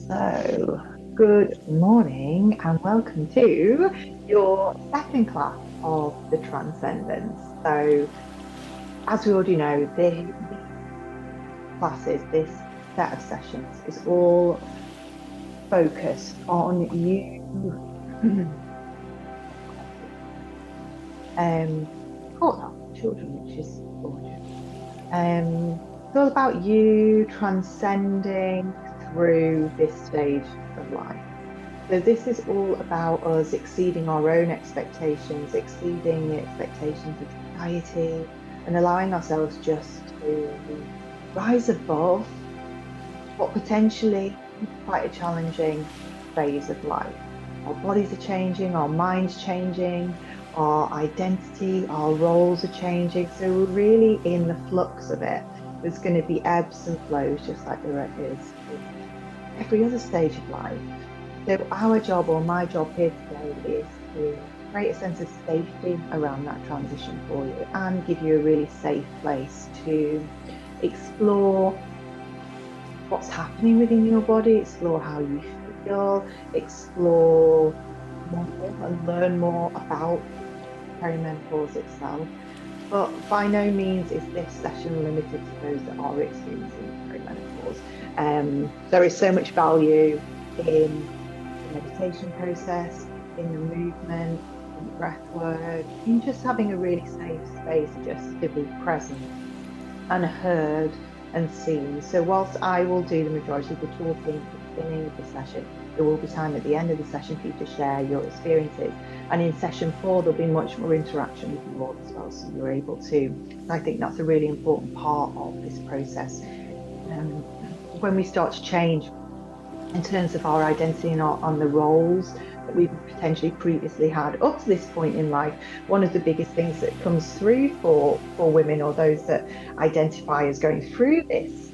So, good morning and welcome to your second class of the Transcendence. So, as we already know, these classes, this set of sessions is all focused on you caught up children, which is gorgeous. It's all about you transcending through this stage of life. So this is all about us exceeding our own expectations, exceeding the expectations of society, and allowing ourselves just to rise above what potentially is quite a challenging phase of life. Our bodies are changing, our minds changing, our identity, our roles are changing. So we're really in the flux of it. There's going to be ebbs and flows, just like there is in every other stage of life. So our job, or my job here today, is to create a sense of safety around that transition for you and give you a really safe place to explore what's happening within your body, explore how you feel, explore more and learn more about perimenopause itself. But by no means is this session limited to those that are experiencing perimenopause. There is so much value in the meditation process, in the movement, in the breath work, in just having a really safe space just to be present and heard and seen. So whilst I will do the majority of the talking at the beginning of the session, there will be time at the end of the session for you to share your experiences. And in session 4, there'll be much more interaction with you all as well, so you're able to. I think that's a really important part of this process. When we start to change in terms of our identity and on the roles that we've potentially previously had up to this point in life, one of the biggest things that comes through for women or those that identify as going through this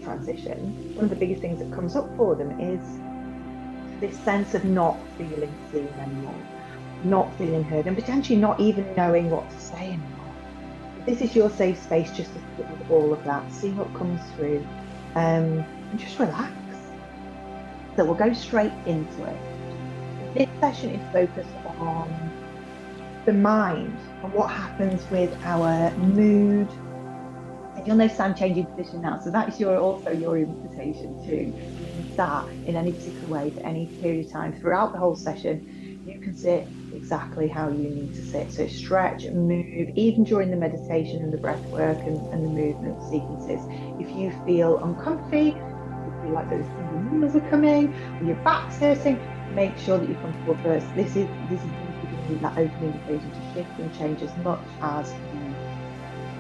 transition, one of the biggest things that comes up for them is this sense of not feeling seen anymore, not feeling heard, and potentially not even knowing what to say anymore. This is your safe space just to sit with all of that, see what comes through, and just relax. So we'll go straight into it. This session is focused on the mind and what happens with our mood. And you'll notice I'm changing position now. So that is also your invitation to start in any particular way for any period of time throughout the whole session. You can sit exactly how you need to sit. So stretch and move, even during the meditation and the breath work and the movement sequences. If you feel uncomfy, feel like those numbers are coming, or your back's hurting, make sure that you're comfortable first. This is giving you that open invitation to shift and change as much as you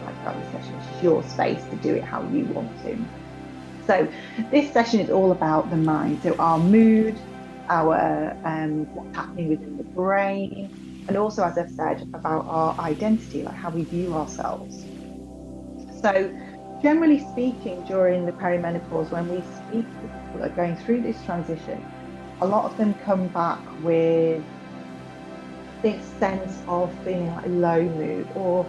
like about the session. It's your space to do it how you want to. So this session is all about the mind. So our mood, our what's happening within the brain, and also, as I've said, about our identity, like how we view ourselves. So generally speaking, during the perimenopause, when we speak to people that are going through this transition, a lot of them come back with this sense of feeling like low mood, or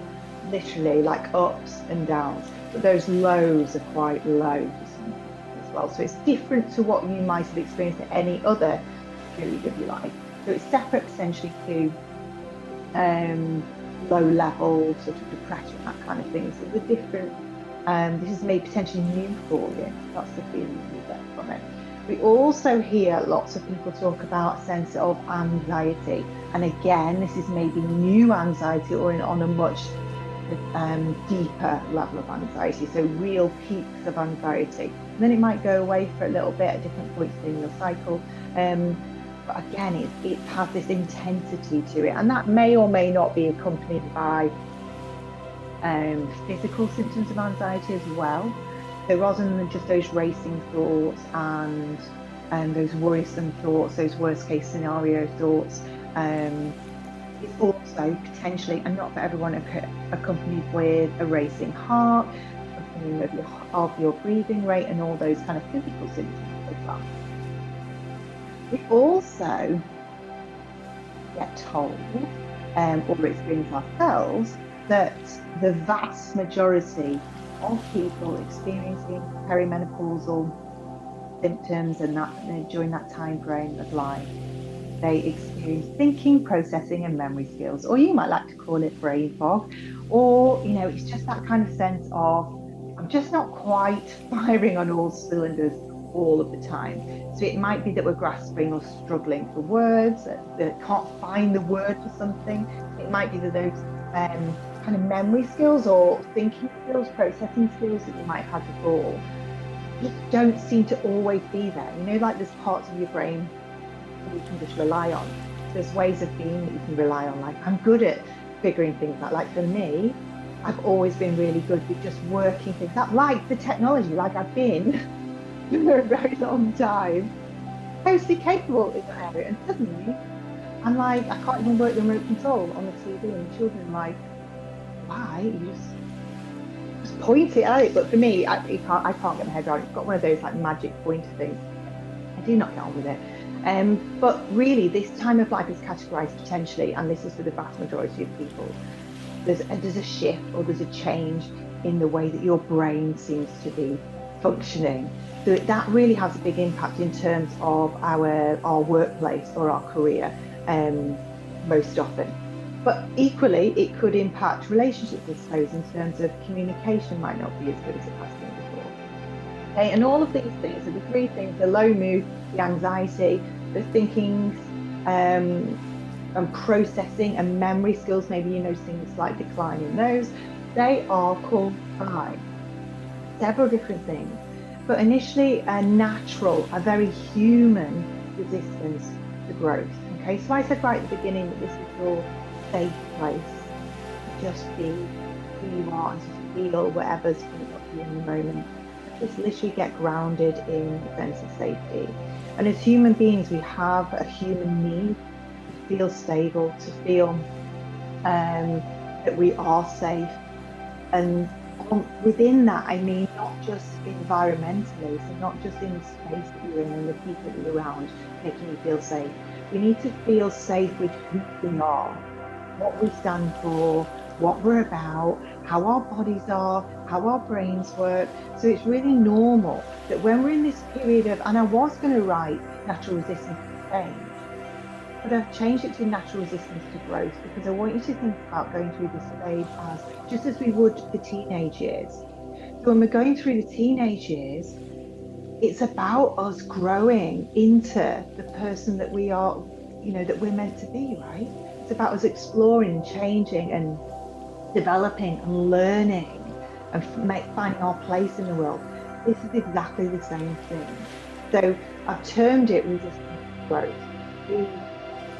literally like ups and downs, but those lows are quite low for some people as well. So it's different to what you might have experienced at any other period of your life. So it's separate essentially to low level sort of depression, that kind of thing. So the different this is maybe potentially new for you. That's the feeling you get from it. We also hear lots of people talk about a sense of anxiety. And again, this is maybe new anxiety or on a much deeper level of anxiety. So real peaks of anxiety. And then it might go away for a little bit at different points in your cycle. But again, it has this intensity to it. And that may or may not be accompanied by physical symptoms of anxiety as well. So rather than just those racing thoughts and those worrisome thoughts, those worst case scenario thoughts, it's also potentially, and not for everyone, accompanied with a racing heart, accompanied of your breathing rate, and all those kind of physical symptoms as well. We also get told, or experience ourselves, that the vast majority of people experiencing perimenopausal symptoms, and that during that time frame of life, they experience thinking, processing, and memory skills, or you might like to call it brain fog, or it's just that kind of sense of I'm just not quite firing on all cylinders all of the time. So it might be that we're grasping or struggling for words, that can't find the word for something. It might be that those kind of memory skills or thinking skills, processing skills that you might have had before just don't seem to always be there. Like there's parts of your brain you can just rely on. There's ways of being that you can rely on. Like I'm good at figuring things out. Like for me, I've always been really good with just working things out. Like the technology, like I've been for a very long time, totally capable in that area. And suddenly I'm like, I can't even work the remote control on the TV, and the children are like, why? You just point it out. But for me, I can't get my head around it. It's got one of those like magic pointer things. I do not get on with it. But really, this time of life is categorized potentially, and this is for the vast majority of people. There's a shift or there's a change in the way that your brain seems to be functioning. So that really has a big impact in terms of our workplace or our career, most often. But equally, it could impact relationships, I suppose, in terms of communication might not be as good as it has been before. Okay, and all of these things are the three things: the low mood, the anxiety, the thinking, and processing and memory skills. Maybe seeing a slight decline in those. They are caused by several different things, but initially a natural, a very human resistance to growth. Okay, so I said right at the beginning that this is your safe place to just be who you are and to feel whatever's coming up to you in the moment. Just literally get grounded in a sense of safety. And as human beings, we have a human need to feel stable, to feel that we are safe. And within that, I mean not just environmentally, so not just in the space that you're in and the people that you're around making you feel safe. We need to feel safe with who we are, what we stand for, what we're about, how our bodies are, how our brains work. So it's really normal that when we're in this period of, and I was going to write natural resistance to change, but I've changed it to natural resistance to growth, because I want you to think about going through this stage as just as we would the teenage years. So when we're going through the teenage years, it's about us growing into the person that we are, that we're meant to be, right? It's about us exploring and changing and developing and learning and finding our place in the world. This is exactly the same thing. So I've termed it resistance to growth. The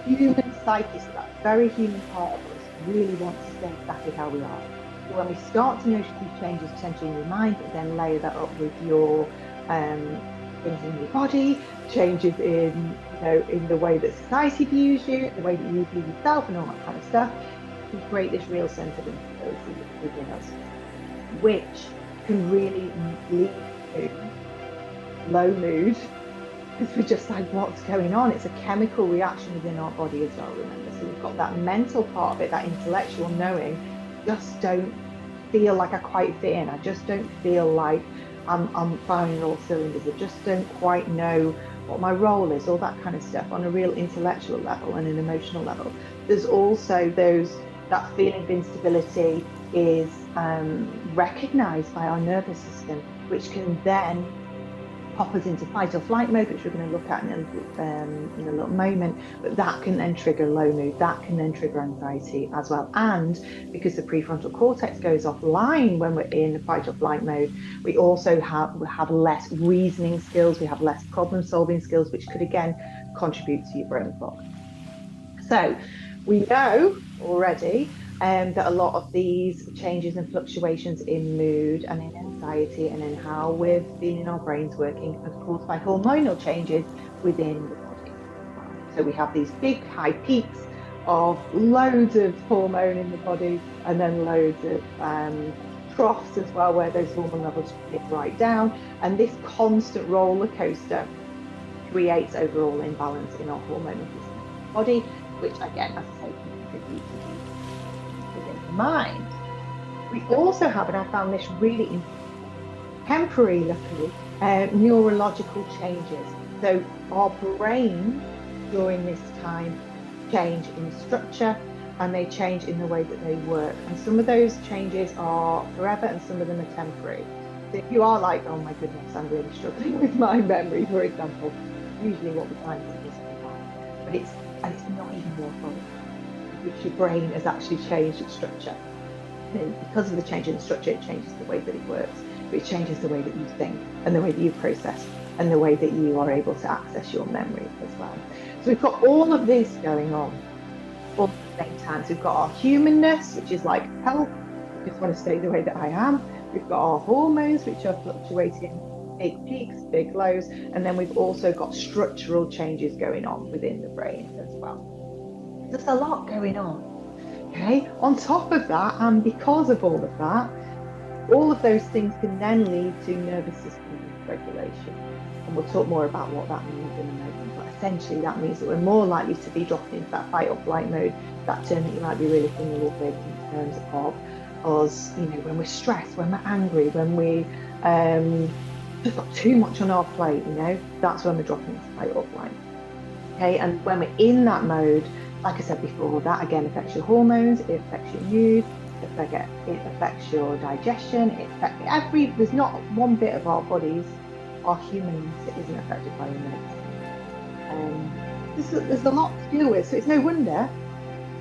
human psyche, so that very human part of us, really wants to stay exactly how we are. So when we start to notice these changes potentially in your mind, but then layer that up with your things in your body, changes in in the way that society views you, the way that you view yourself, and all that kind of stuff, can create this real sense of instability within us, which can really lead to low mood, because we're just like, what's going on? It's a chemical reaction within our body as well, remember. So we've got that mental part of it, that intellectual knowing, just don't feel like I quite fit in. I just don't feel like I'm firing all cylinders. I just don't quite know what my role is, all that kind of stuff on a real intellectual level and an emotional level. There's also that feeling of instability is recognized by our nervous system, which can then pop us into fight or flight mode, which we're going to look at in a little moment. But that can then trigger low mood. That can then trigger anxiety as well. And because the prefrontal cortex goes offline when we're in fight or flight mode, we also have less reasoning skills. We have less problem solving skills, which could again contribute to your brain fog. So we know already that a lot of these changes and fluctuations in mood and in anxiety and in how we're feeling our brains working are caused by hormonal changes within the body. So we have these big high peaks of loads of hormone in the body, and then loads of troughs as well, where those hormone levels dip right down. And this constant roller coaster creates overall imbalance in our hormonal system in the body, which again, as I say, can contribute to within the mind. We also have, and I found this really important, temporary, luckily, neurological changes. So our brain during this time change in structure, and they change in the way that they work. And some of those changes are forever and some of them are temporary. So if you are like, oh my goodness, I'm really struggling with my memory, for example, usually what we find is it does come back. But it's not even your fault. It's your brain has actually changed its structure. And because of the change in the structure, it changes the way that it works. But it changes the way that you think and the way that you process and the way that you are able to access your memory as well. So we've got all of this going on all at the same time. So we've got our humanness, which is like health, I just want to stay the way that I am. We've got our hormones, which are fluctuating, big peaks, big lows, and then we've also got structural changes going on within the brain as well. There's a lot going on. Okay, on top of that, and because of all of that, all of those things can then lead to nervous system regulation. And we'll talk more about what that means in a moment. But essentially, that means that we're more likely to be dropping into that fight or flight mode, that term that you might be really familiar with in terms of us, when we're stressed, when we're angry, when we just got too much on our plate, that's when we're dropping into fight or flight. Okay, and when we're in that mode, like I said before, that again affects your hormones, it affects your mood, it affects your digestion, there's not one bit of our bodies, our humanness, that isn't affected by your medicine. There's a lot to deal with, so it's no wonder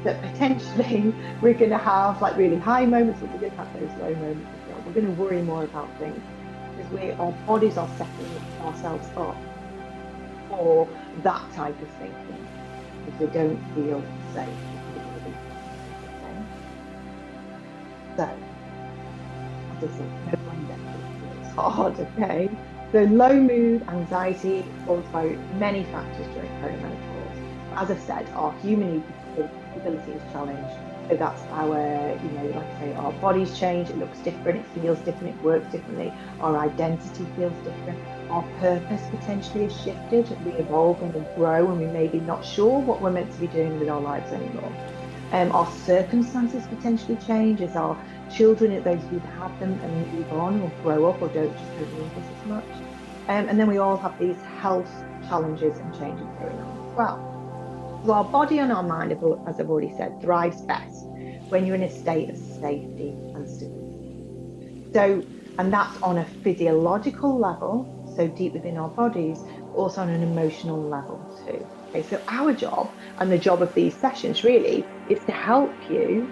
that potentially we're going to have like really high moments, but we're going to have those low moments as well. We're going to worry more about things because our bodies are setting ourselves up for that type of thinking because we don't feel safe. So, as I said, no wonder it's hard, okay? So low mood, anxiety, caused by many factors during perimenopause. As I said, our human ability is challenged. So that's our, like I say, our bodies change, it looks different, it feels different, it works differently. Our identity feels different. Our purpose potentially is shifted. We evolve and we grow and we may be not sure what we're meant to be doing with our lives anymore. Our circumstances potentially change as our children, those who have them and move on or grow up or don't need this as much. And then we all have these health challenges and changes going on as well. So our body and our mind, as I've already said, thrives best when you're in a state of safety and stability. So, and that's on a physiological level, so deep within our bodies, but also on an emotional level too. Okay, so our job and the job of these sessions really is to help you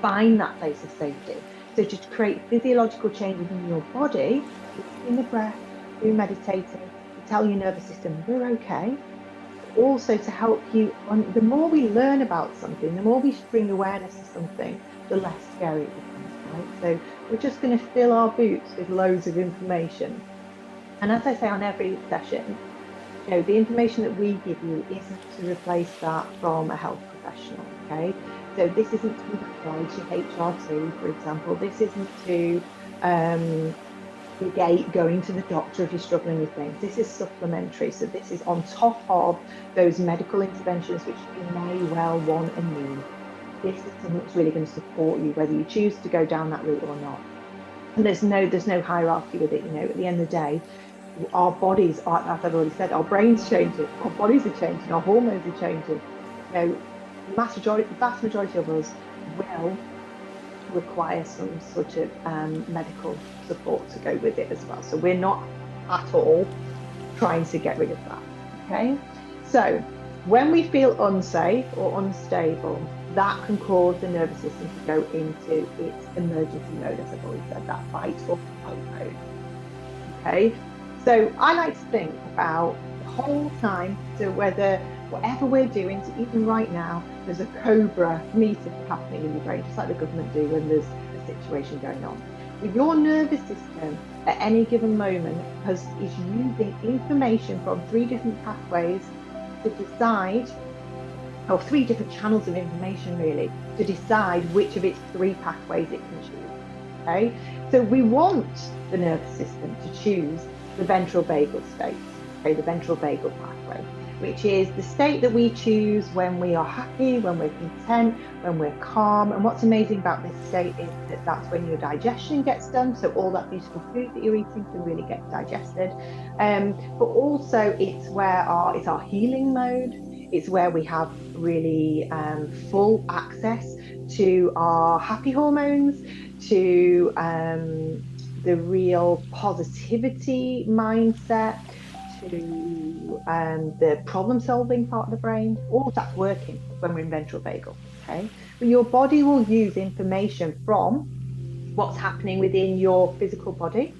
find that place of safety. So to create physiological changes in your body, in the breath, through meditating, to tell your nervous system we're okay. Also to help you, the more we learn about something, the more we bring awareness to something, the less scary it becomes, right? So we're just going to fill our boots with loads of information. And as I say on every session, the information that we give you isn't to replace that from a health professional, okay? So this isn't to replace your HRT, for example. This isn't to negate going to the doctor if you're struggling with things. This is supplementary. So this is on top of those medical interventions which you may well want and need. This is something that's really going to support you, whether you choose to go down that route or not. And there's no hierarchy with it. At the end of the day, our bodies are, as I've already said, our brains changing, our bodies are changing, our hormones are changing. The vast majority of us will require some sort of medical support to go with it as well. So we're not at all trying to get rid of that. Okay. So when we feel unsafe or unstable, that can cause the nervous system to go into its emergency mode, as I've already said, that fight or flight mode. Okay. So I like to think about the whole time, so whatever we're doing, so even right now, there's a cobra meeting happening in your brain, just like the government do when there's a situation going on. But your nervous system at any given moment is using information from 3 different pathways to decide, or 3 different channels of information really, to decide which of its 3 pathways it can choose. Okay, so we want the nervous system to choose the ventral vagal state, okay, the ventral vagal pathway. which is the state that we choose when we are happy, when we're content, when we're calm. And what's amazing about this state is that that's when your digestion gets done. So all that beautiful food that you're eating can really get digested. But also it's our healing mode. It's where we have really full access to our happy hormones, to the real positivity mindset, to the problem solving part of the brain. All of that's working when we're in ventral vagal. Okay. But your body will use information from what's happening within your physical body.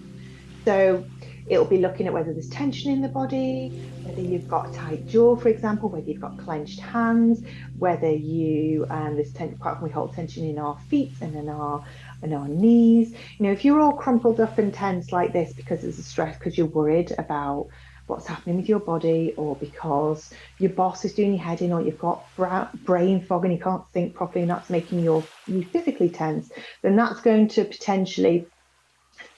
So it'll be looking at whether there's tension in the body, whether you've got a tight jaw, for example, whether you've got clenched hands, whether there's quite often we hold tension in our feet and in our knees. You know, if you're all crumpled up and tense like this because there's a stress, because you're worried about what's happening with your body, or because your boss is doing your head in, or you've got brain fog and you can't think properly, and that's making you physically tense, then that's going to potentially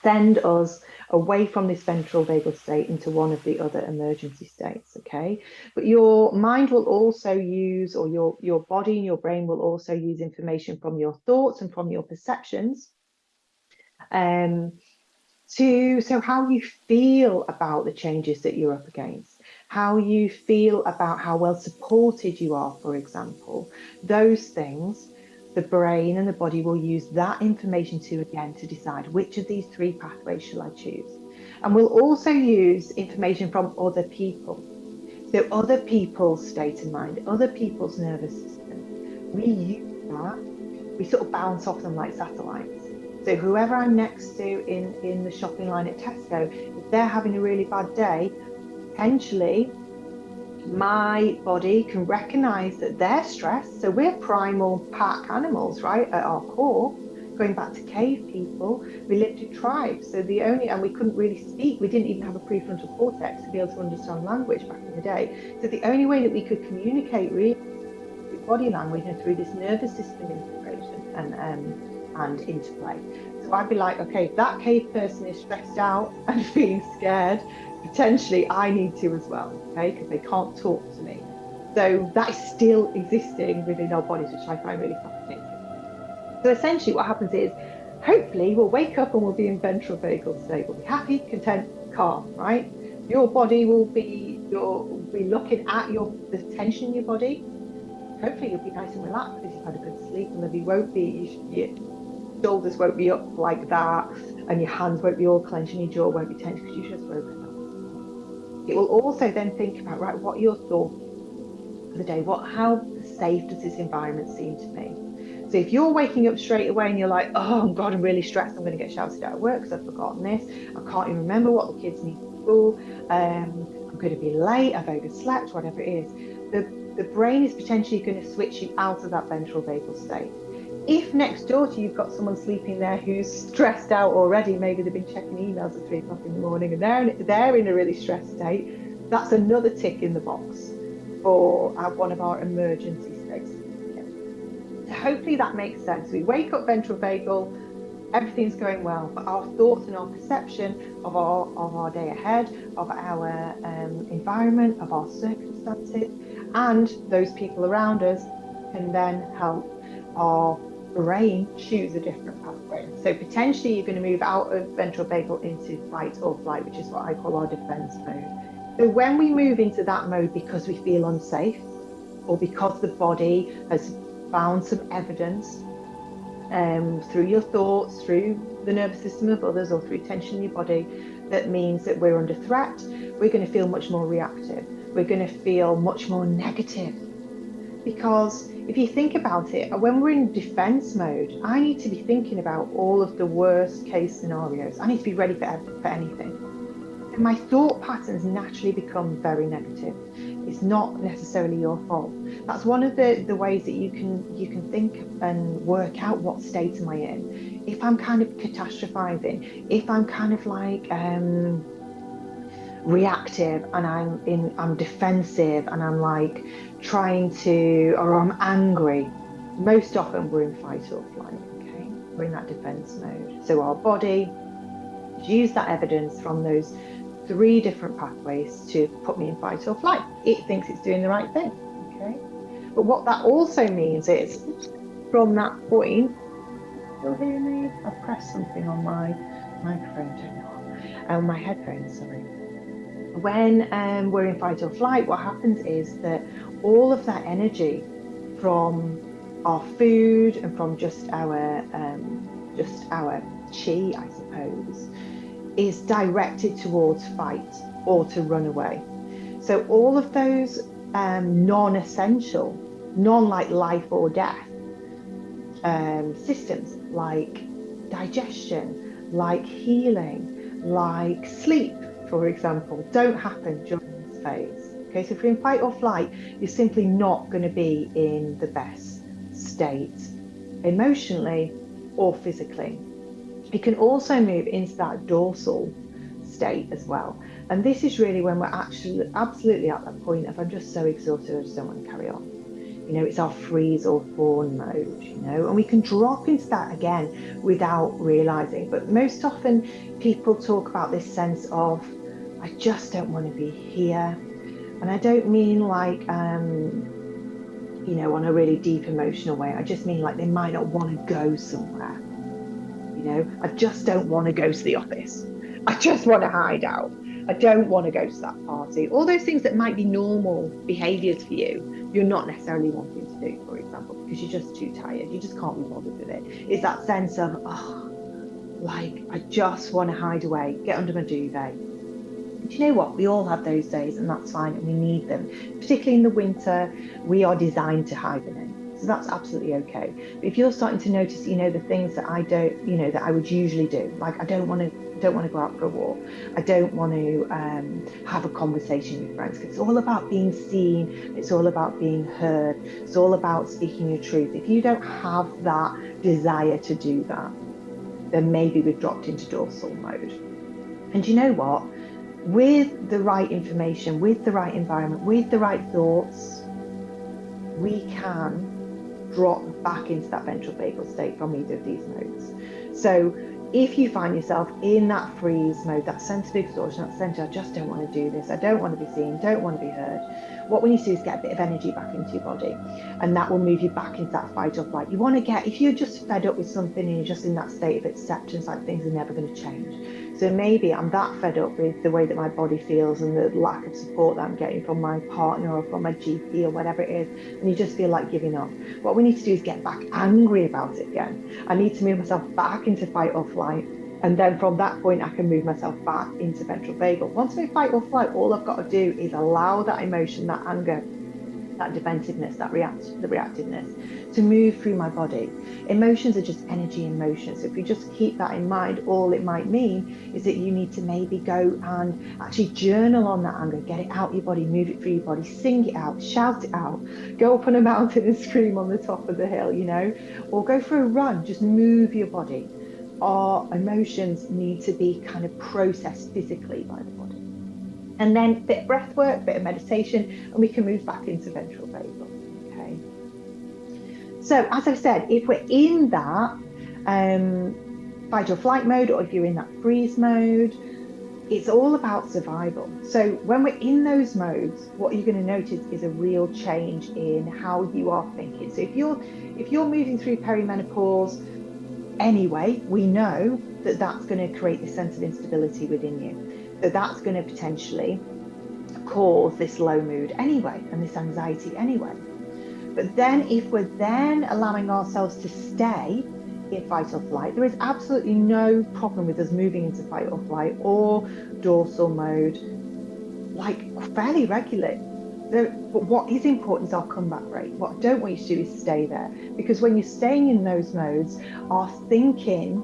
send us away from this ventral vagal state into one of the other emergency states. Okay, but your mind will also use, or your body and your brain will also use information from your thoughts and from your perceptions, so how you feel about the changes that you're up against, how you feel about how well supported you are, for example. Those things, the brain and the body will use that information to decide which of these three pathways shall I choose. And we'll also use information from other people. So other people's state of mind, other people's nervous system. We use that. We sort of bounce off them like satellites. So whoever I'm next to in the shopping line at Tesco, if they're having a really bad day, potentially my body can recognize that they're stressed. So we're primal pack animals, right? At our core, going back to cave people, we lived in tribes. So and we couldn't really speak. We didn't even have a prefrontal cortex to be able to understand language back in the day. So the only way that we could communicate really through body language and through this nervous system integration and interplay. So I'd be like, okay, if that cave person is stressed out and feeling scared, potentially I need to as well, okay, because they can't talk to me. So that is still existing within our bodies, which I find really fascinating. So essentially what happens is, hopefully we'll wake up and we'll be in ventral vagal state. We'll be happy, content, calm, right? Your body will be, you'll be looking at the tension in your body. Hopefully you'll be nice and relaxed because you've had a good sleep, and you won't be, your shoulders won't be up like that, and your hands won't be all clenched, and your jaw won't be tense because you've just woken up. It will also then think about, right, what are your thoughts for the day? How safe does this environment seem to me? So if you're waking up straight away and you're like, oh God, I'm really stressed, I'm going to get shouted at work because I've forgotten this, I can't even remember what the kids need for school, I'm going to be late, I've overslept, whatever it is, the brain is potentially going to switch you out of that ventral vagal state. If next door to you you've got someone sleeping there who's stressed out already, maybe they've been checking emails at 3 o'clock in the morning and they're in a really stressed state, that's another tick in the box for one of our emergency states. So hopefully that makes sense. We wake up ventral vagal, everything's going well, but our thoughts and our perception of our day ahead, of our environment, of our circumstances, and those people around us can then help our brain choose a different pathway. So potentially you're going to move out of ventral vagal into fight or flight, which is what I call our defense mode. So when we move into that mode because we feel unsafe, or because the body has found some evidence through your thoughts, through the nervous system of others, or through tension in your body, that means that we're under threat, we're going to feel much more reactive. We're going to feel much more negative. Because if you think about it, when we're in defense mode, I need to be thinking about all of the worst case scenarios. I need to be ready for anything. And my thought patterns naturally become very negative. It's not necessarily your fault. That's one of the ways that you can think and work out what state am I in. If I'm kind of catastrophizing, if I'm kind of like reactive and I'm defensive and I'm like or I'm angry, most often we're in fight or flight, okay? We're in that defense mode. So our body use that evidence from those 3 different pathways to put me in fight or flight. It thinks it's doing the right thing. Okay. But what that also means is from that point, still hear me? I've pressed something on my microphone, don't know. My headphones, sorry. When we're in fight or flight, what happens is that all of that energy from our food and from just our chi, I suppose, is directed towards fight or to run away. So all of those non-essential, like life or death systems, like digestion, like healing, like sleep, for example, don't happen during this phase. Okay, so if you're in fight or flight, you're simply not going to be in the best state emotionally or physically. You can also move into that dorsal state as well. And this is really when we're actually absolutely at that point of I'm just so exhausted, I just don't want to carry on. You know, it's our freeze or fawn mode, you know, and we can drop into that again without realizing. But most often people talk about this sense of, I just don't want to be here. And I don't mean like, you know, on a really deep emotional way. I just mean like they might not want to go somewhere. You know, I just don't want to go to the office. I just want to hide out. I don't want to go to that party. All those things that might be normal behaviors for you, you're not necessarily wanting to do, for example, because you're just too tired. You just can't be bothered with it. It's that sense of, oh, like, I just want to hide away, get under my duvet. Do you know what? We all have those days, and that's fine, and we need them. Particularly in the winter, we are designed to hibernate. So that's absolutely okay. But if you're starting to notice, you know, the things that I don't, you know, that I would usually do, like I don't want to go out for a walk. I don't want to have a conversation with friends, because it's all about being seen. It's all about being heard. It's all about speaking your truth. If you don't have that desire to do that, then maybe we've dropped into dorsal mode. And you know what? With the right information, with the right environment, with the right thoughts, we can drop back into that ventral vagal state from either of these modes. So if you find yourself in that freeze mode, that sense of exhaustion, that sense of I just don't want to do this, I don't want to be seen, don't want to be heard, what we need to do is get a bit of energy back into your body, and that will move you back into that fight or flight. You want to get, if you're just fed up with something and you're just in that state of acceptance, like things are never going to change. So maybe I'm that fed up with the way that my body feels and the lack of support that I'm getting from my partner or from my GP or whatever it is, and you just feel like giving up. What we need to do is get back angry about it again. I need to move myself back into fight or flight. And then from that point, I can move myself back into ventral vagal. Once I'm in fight or flight, all I've got to do is allow that emotion, that anger, that defensiveness, the reactiveness to move through my body. Emotions are just energy in motion. So if you just keep that in mind, all it might mean is that you need to maybe go and actually journal on that anger, get it out your body, move it through your body, sing it out, shout it out, go up on a mountain and scream on the top of the hill, you know, or go for a run, just move your body. Our emotions need to be kind of processed physically by the body. And then a bit of breath work, a bit of meditation, and we can move back into ventral vagal. Okay. So as I said, if we're in that fight or flight mode, or if you're in that freeze mode, it's all about survival. So when we're in those modes, what you're going to notice is a real change in how you are thinking. So if you're moving through perimenopause anyway, we know that that's going to create this sense of instability within you. So that's going to potentially cause this low mood anyway, and this anxiety anyway. But then if we're then allowing ourselves to stay in fight or flight, there is absolutely no problem with us moving into fight or flight or dorsal mode, like fairly regularly. But what is important is our comeback rate. What I don't want you to do is stay there, because when you're staying in those modes, our thinking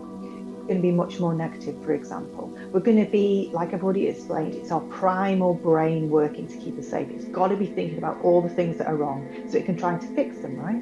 going to be much more negative. For example, we're going to be, like I've already explained, it's our primal brain working to keep us safe. It's got to be thinking about all the things that are wrong so it can try to fix them, right?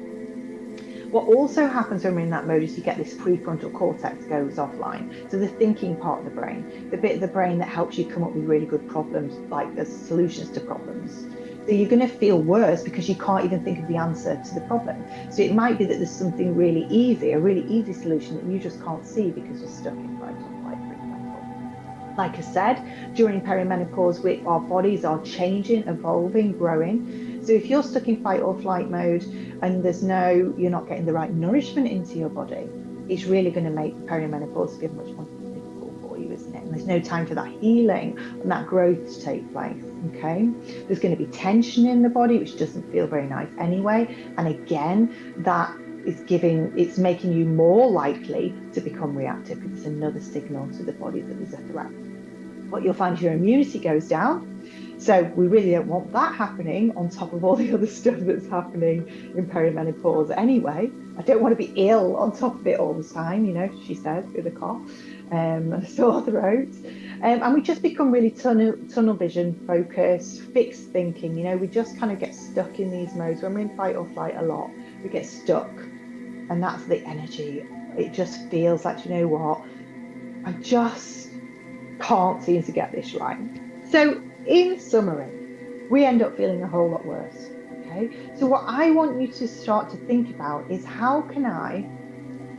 What also happens when we're in that mode is you get this prefrontal cortex goes offline. So the thinking part of the brain, the bit of the brain that helps you come up with really good problems, like the solutions to problems. So you're going to feel worse because you can't even think of the answer to the problem. So it might be that there's something really easy, a really easy solution that you just can't see because you're stuck in fight or flight, for example. Like I said, during perimenopause, our bodies are changing, evolving, growing. So if you're stuck in fight or flight mode and you're not getting the right nourishment into your body, it's really going to make perimenopause feel much more difficult for you, isn't it? And there's no time for that healing and that growth to take place. Okay. There's going to be tension in the body, which doesn't feel very nice anyway. And again, it's making you more likely to become reactive because it's another signal to the body that there's a threat. What you'll find is your immunity goes down. So we really don't want that happening on top of all the other stuff that's happening in perimenopause anyway. I don't want to be ill on top of it all the time, she says, with a cough and a sore throat. And we just become really tunnel vision focused, fixed thinking. We just kind of get stuck in these modes. When we're in fight or flight a lot, we get stuck. And that's the energy. It just feels like, you know what? I just can't seem to get this right. So, in summary, we end up feeling a whole lot worse. Okay. So, what I want you to start to think about is how can I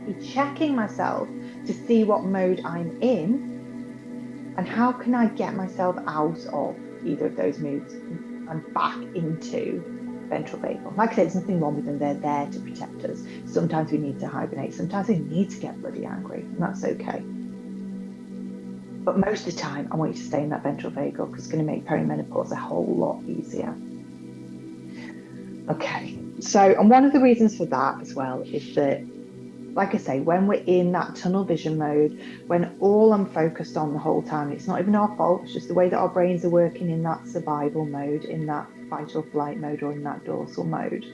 be checking myself to see what mode I'm in, and how can I get myself out of either of those moods and back into ventral vagal. Like I said, there's nothing wrong with them. They're there to protect us. Sometimes we need to hibernate. Sometimes we need to get bloody angry, and that's okay. But most of the time, I want you to stay in that ventral vagal because it's going to make perimenopause a whole lot easier. Okay, so, and one of the reasons for that as well is that, like I say, when we're in that tunnel vision mode, when all I'm focused on the whole time, it's not even our fault, it's just the way that our brains are working in that survival mode, in that fight or flight mode, or in that dorsal mode.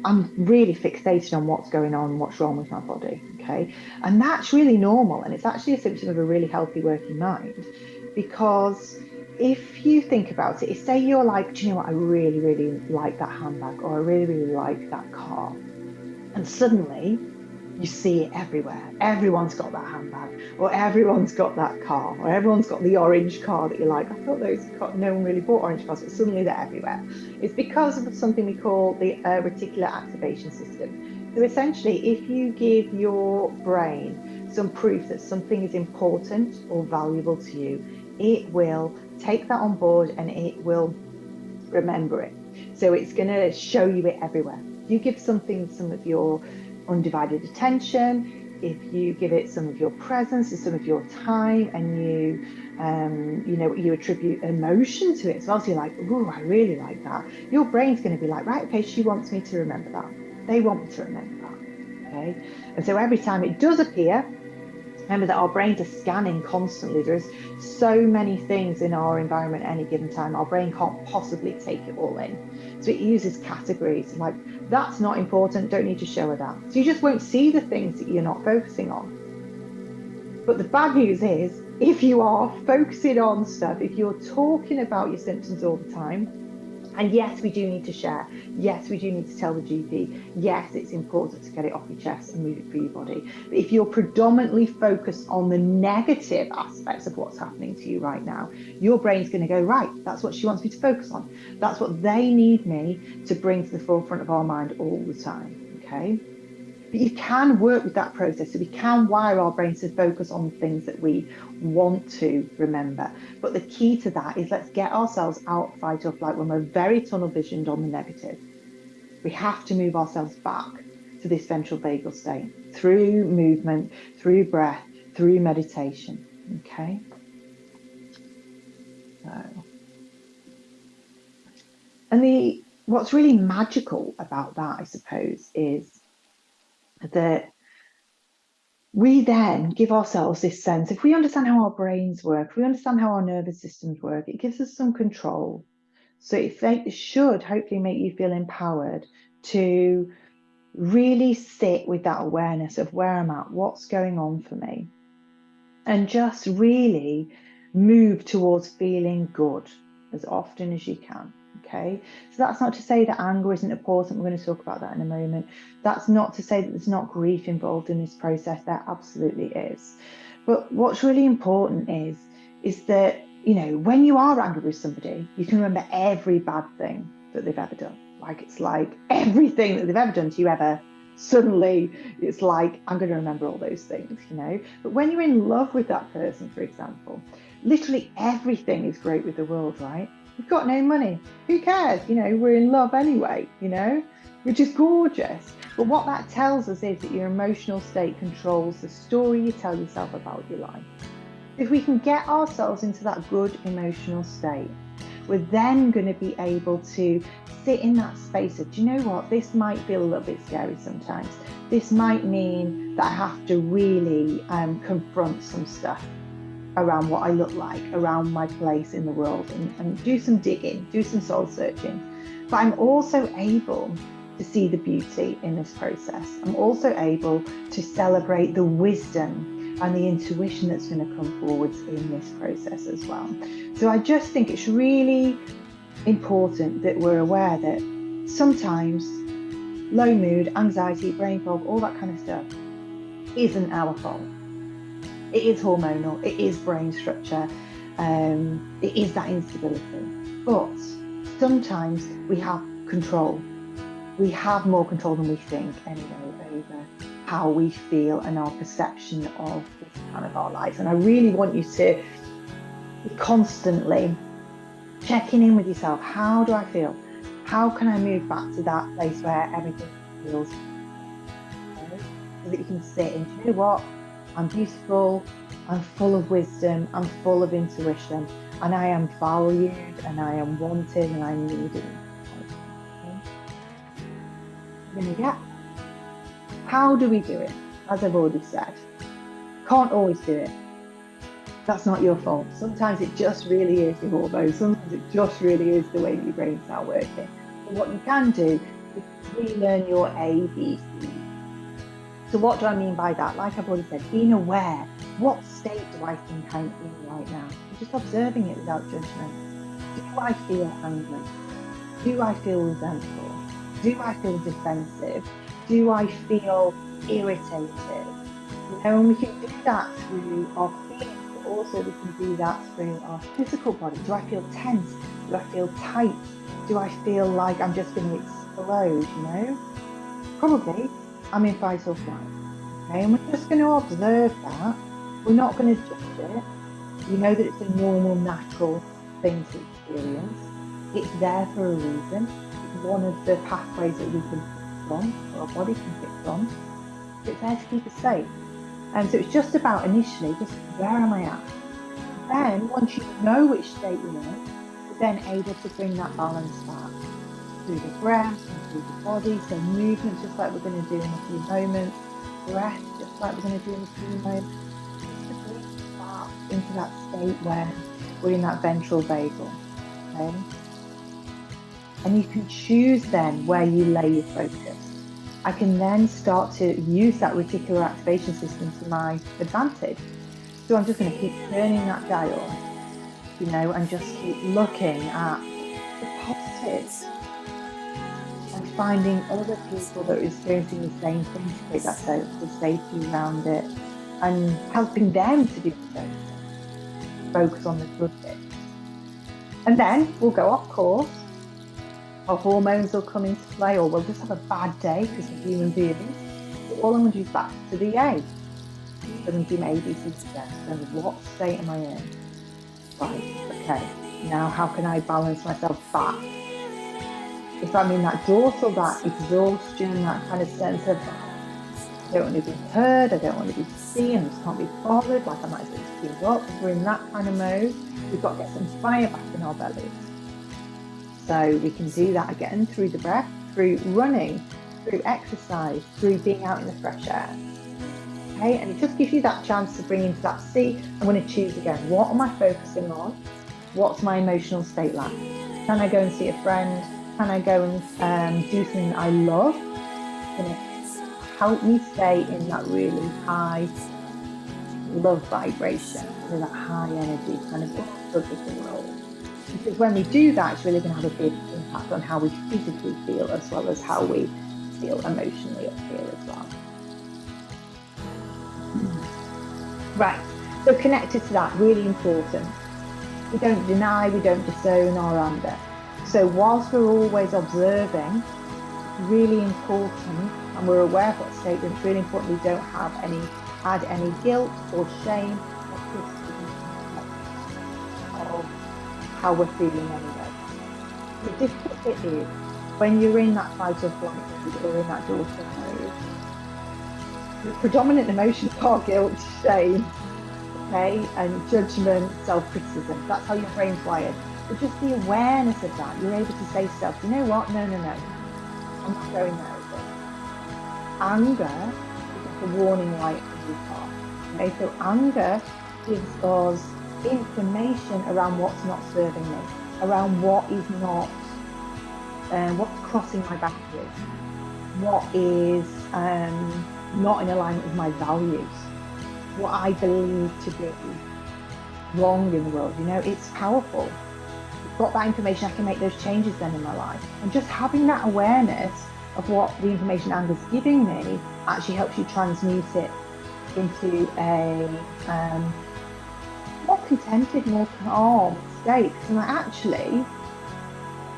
I'm really fixated on what's going on, what's wrong with my body, okay? And that's really normal. And it's actually a symptom of a really healthy working mind. Because if you think about it, if say you're like, do you know what, I really, really like that handbag, or I really, really like that car. And suddenly you see it everywhere. Everyone's got that handbag, or everyone's got that car, or everyone's got the orange car that you like. I thought no one really bought orange cars, but suddenly they're everywhere. It's because of something we call the reticular activation system. So essentially, if you give your brain some proof that something is important or valuable to you, it will take that on board and it will remember it. So it's going to show you it everywhere. You give something some of your undivided attention, if you give it some of your presence and some of your time, and you attribute emotion to it as well, so you're like, oh, I really like that, your brain's going to be like, right, okay, she wants me to remember that, they want me to remember that. Okay. And so every time it does appear, remember that our brains are scanning constantly. There's so many things in our environment at any given time. Our brain can't possibly take it all in. So it uses categories like, that's not important, don't need to show her that. So you just won't see the things that you're not focusing on. But the bad news is, if you are focusing on stuff, if you're talking about your symptoms all the time, and yes, we do need to share. Yes, we do need to tell the GP. Yes, it's important to get it off your chest and move it through your body. But if you're predominantly focused on the negative aspects of what's happening to you right now, your brain's going to go, right, that's what she wants me to focus on. That's what they need me to bring to the forefront of our mind all the time, okay? But you can work with that process. So we can wire our brains to focus on the things that we want to remember. But the key to that is, let's get ourselves out fight or flight when we're very tunnel visioned on the negative. We have to move ourselves back to this ventral vagal state through movement, through breath, through meditation. Okay. So, and what's really magical about that, I suppose, is that we then give ourselves this sense, if we understand how our brains work, if we understand how our nervous systems work, it gives us some control. So it should hopefully make you feel empowered to really sit with that awareness of where I'm at, what's going on for me, and just really move towards feeling good as often as you can. Okay, so that's not to say that anger isn't important. We're going to talk about that in a moment. That's not to say that there's not grief involved in this process. There absolutely is. But what's really important is that, when you are angry with somebody, you can remember every bad thing that they've ever done. Like, it's like everything that they've ever done to you ever suddenly it's like, I'm going to remember all those things, you know. But when you're in love with that person, for example, literally everything is great with the world, right? We've got no money. Who cares? You know, we're in love anyway, you know, which is gorgeous. But what that tells us is that your emotional state controls the story you tell yourself about your life. If we can get ourselves into that good emotional state, we're then going to be able to sit in that space of, do you know what, this might feel a little bit scary sometimes. This might mean that I have to really confront some stuff around what I look like, around my place in the world, and do some digging, do some soul searching. But I'm also able to see the beauty in this process. I'm also able to celebrate the wisdom and the intuition that's going to come forwards in this process as well. So I just think it's really important that we're aware that sometimes low mood, anxiety, brain fog, all that kind of stuff isn't our fault. It is hormonal, it is brain structure, it is that instability. But sometimes we have control. We have more control than we think anyway over how we feel and our perception of this kind of our lives. And I really want you to be constantly checking in with yourself. How do I feel? How can I move back to that place where everything feels good? So that you can sit and, you know what? I'm beautiful, I'm full of wisdom, I'm full of intuition, and I am valued, and I am wanted, and I'm needed. Yeah. How do we do it? As I've already said, can't always do it. That's not your fault. Sometimes it just really is the hormones. Sometimes it just really is the way your brain's not working. But what you can do is relearn your ABCs. So what do I mean by that? Like I've already said, being aware. What state do I think I'm in right now? Just observing it without judgment. Do I feel angry? Do I feel resentful? Do I feel defensive? Do I feel irritated? You know, and we can do that through our feelings, but also we can do that through our physical body. Do I feel tense? Do I feel tight? Do I feel like I'm just going to explode, you know? Probably I'm in fight or flight. Okay, and we're just going to observe that. We're not going to judge it. You know that it's a normal, natural thing to experience. It's there for a reason. It's one of the pathways that we can pick from, or our body can pick from. It's there to keep us safe. And so it's just about initially, just where am I at? Then, once you know which state you're in, you're then able to bring that balance back through the breath and through the body. So movement, just like we're going to do in a few moments. Breath, just like we're going to do in a few moments. Just to bring back into that state where we're in that ventral vagal. Okay? And you can choose then where you lay your focus. I can then start to use that reticular activation system to my advantage. So I'm just going to keep turning that dial, you know, and just keep looking at the positives and finding other people that are experiencing the same thing to create that sense of safety around it and helping them to do the same. Focus on the good bit. And then we'll go off course. Our hormones will come into play, or we'll just have a bad day because we're human beings. But all I'm going to do is back to the A. So I'm going to do my ABC steps. So what state am I in? Right, okay. Now how can I balance myself back? If I'm in that dorsal, that exhaustion, that kind of sense of, I don't want to be heard, I don't want to be seen, I just can't be bothered, like I might as well just give up. If we're in that kind of mode, we've got to get some fire back in our bellies. So we can do that again through the breath, through running, through exercise, through being out in the fresh air. Okay, and it just gives you that chance to bring into that C. I'm going to choose again. What am I focusing on? What's my emotional state like? Can I go and see a friend? Can I go and do something that I love? It's going to help me stay in that really high love vibration, so that high energy kind of good with the world. Because when we do that, it's really going to have a big impact on how we physically feel, as well as how we feel emotionally up here as well. Right, so connected to that, really important. We don't deny, we don't disown our anger. So whilst we're always observing, really important, and we're aware of what's at stake, it's really important we don't add any guilt or shame or criticism of how we're feeling anyway. The difficult bit is when you're in that fight or flight mode or in that dorsal mode, the predominant emotions are guilt, shame, okay, and judgment, self-criticism. That's how your brain's wired. But just the awareness of that, you're able to say to yourself, you know what? No, I'm not going there with it. Anger is like a warning light in your car. Okay, so anger gives us information around what's not serving me, around what is not, what's crossing my boundaries, what is not in alignment with my values, what I believe to be wrong in the world. You know, it's powerful. I've got that information, I can make those changes then in my life. And just having that awareness of what the information anger's giving me actually helps you transmute it into a more contented, more calm state. And actually,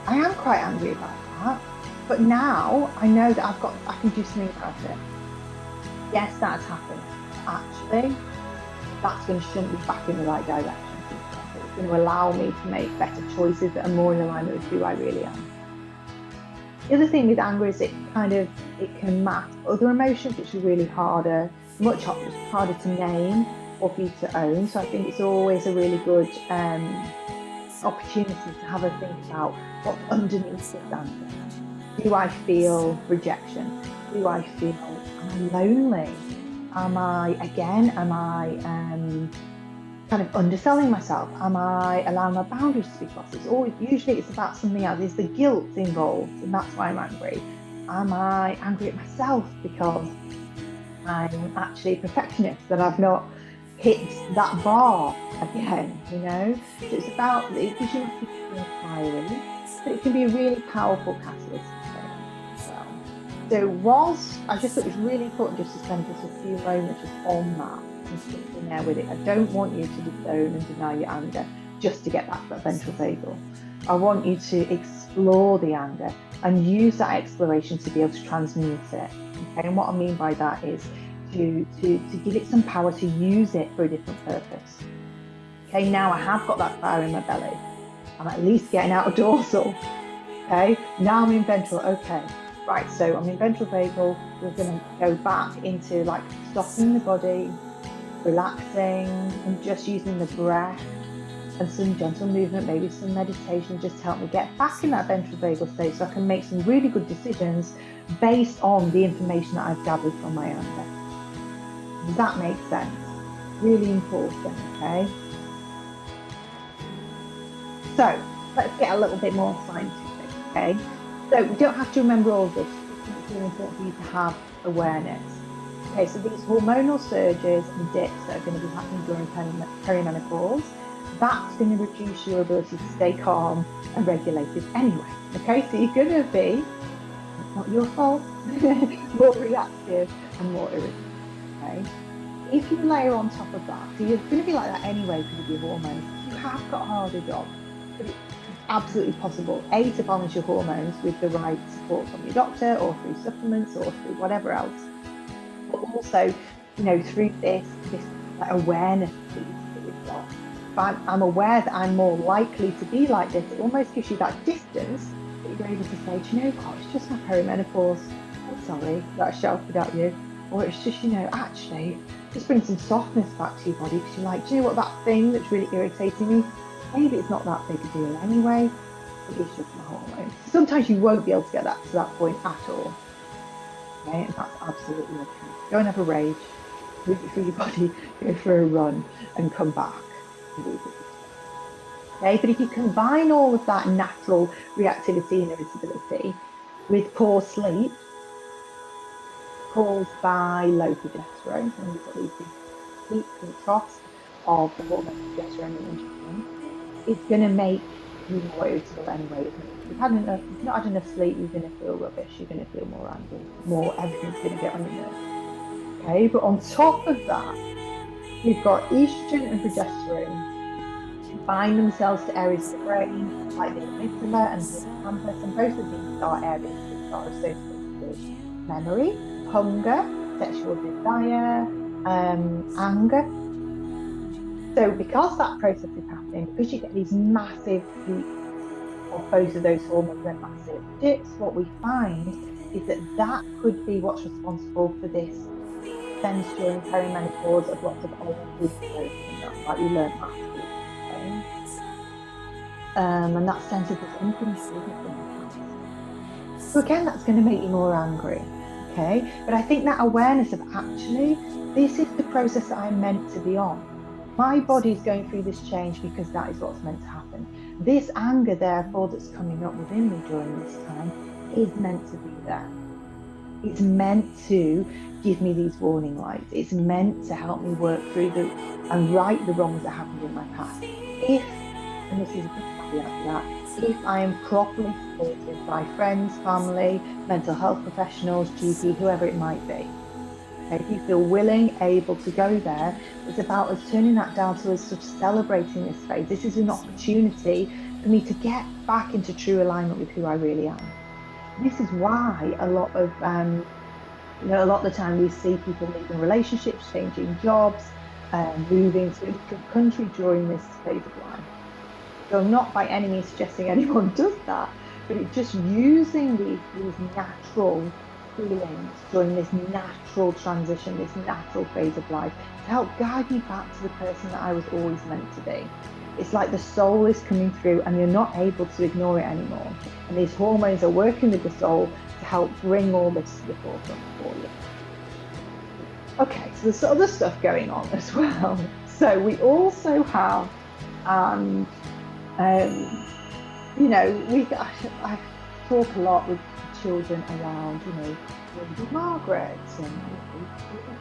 I am quite angry about that, but now I know that I can do something about it. Yes, that's happened. Actually, that's going to shunt me back in the right direction. It's going to allow me to make better choices that are more in alignment with who I really am. The other thing with anger is it can mask other emotions, which are really much harder to name or for you to own. So I think it's always a really good opportunity to have a think about what's underneath this anger. Do I feel rejection? Do I feel, am I lonely? Am I kind of underselling myself? Am I allowing my boundaries to be crossed? Usually it's about something else. Is the guilt involved? And that's why I'm angry. Am I angry at myself because I'm actually a perfectionist, that I've not hit that bar again, you know? So it's about, it gives you an inquiry, but it can be a really powerful catalyst. So whilst I just thought it was really important just to spend just a few moments just on that and sitting there with it. I don't want you to disown and deny your anger just to get back that ventral vagal. I want you to explore the anger and use that exploration to be able to transmute it. Okay, and what I mean by that is to give it some power to use it for a different purpose. Okay, now I have got that fire in my belly. I'm at least getting out of dorsal. Okay, now I'm in ventral. Okay. Right, so I'm in ventral vagal. We're going to go back into like softening the body, relaxing, and just using the breath and some gentle movement, maybe some meditation, just to help me get back in that ventral vagal state so I can make some really good decisions based on the information that I've gathered from my anger. Does that make sense? Really important, okay? So let's get a little bit more scientific, okay? So we don't have to remember all of this. It's really important for you to have awareness. Okay, so these hormonal surges and dips that are going to be happening during perimenopause, that's going to reduce your ability to stay calm and regulated anyway. Okay, so you're going to be, it's not your fault, more reactive and more irritable. Okay, if you layer on top of that, so you're going to be like that anyway because of your hormones. You have got a harder job, but it's absolutely possible, A, to balance your hormones with the right support from your doctor or through supplements or through whatever else, but also, you know, through this like, awareness piece that we've got. If I'm aware that I'm more likely to be like this, it almost gives you that distance that you're able to say, do you know what, it's just my perimenopause, I'm sorry that I shouted at you, or it's just, you know, actually just bring some softness back to your body because you're like, do you know what, that thing that's really irritating me, maybe it's not that big a deal anyway, it is just my hormones. Sometimes you won't be able to get that to that point at all. Okay, and that's absolutely okay. Go and have a rage, move it through your body, go for a run and come back. Okay, but if you combine all of that natural reactivity and irritability with poor sleep caused by low progesterone, and we've got these peaks and troughs of the hormone progesterone and estrogen, it's going to make you more irritable anyway, isn't it? If you've not had enough sleep, you're going to feel rubbish, you're going to feel more angry, everything's going to get on your nerves. Okay, but on top of that, we've got estrogen and progesterone bind themselves to areas of the brain, like the amygdala and the hippocampus, and both of these are areas which are associated is memory, hunger, sexual desire, anger. So because that process is happening, because you get these massive peaks of both of those hormones and massive dips, what we find is that that could be what's responsible for this sense during perimenopause of lots of old glucose coming up, like we learned last week. Okay? And that sense of this unfinished business in the past. So again, that's going to make you more angry. Okay, but I think that awareness of actually, this is the process that I'm meant to be on. My body's going through this change because that is what's meant to happen. This anger, therefore, that's coming up within me during this time is meant to be there. It's meant to give me these warning lights. It's meant to help me work through and right the wrongs that happened in my past. If, and this is a big caveat to that, if I am properly supported by friends, family, mental health professionals, GP, whoever it might be. Okay, if you feel willing, able to go there, it's about us turning that down to us sort of celebrating this phase. This is an opportunity for me to get back into true alignment with who I really am. This is why a lot of the time we see people leaving relationships, changing jobs, moving to a different country during this phase of life. So I'm not by any means suggesting anyone does that, but it's just using these natural feelings during this natural transition, this natural phase of life, to help guide me back to the person that I was always meant to be. It's like the soul is coming through and you're not able to ignore it anymore. And these hormones are working with the soul to help bring all this to the forefront for you. Okay, so there's other stuff going on as well. So we also have, I talk a lot with children around, Lady Margaret and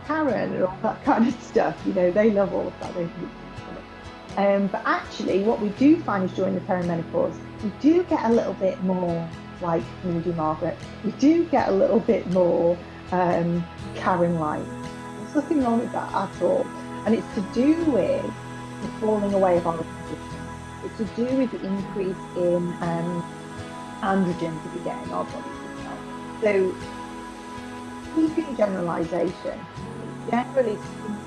Karen and all that kind of stuff. They love all of that. But actually, what we do find is during the perimenopause, we do get a little bit more like Lady Margaret. We do get a little bit more Karen-like. There's nothing wrong with that at all. And it's to do with the falling away of our conditions. It's to do with the increase in androgens that we get in our bodies as well. So, speaking generalisation, generally speaking,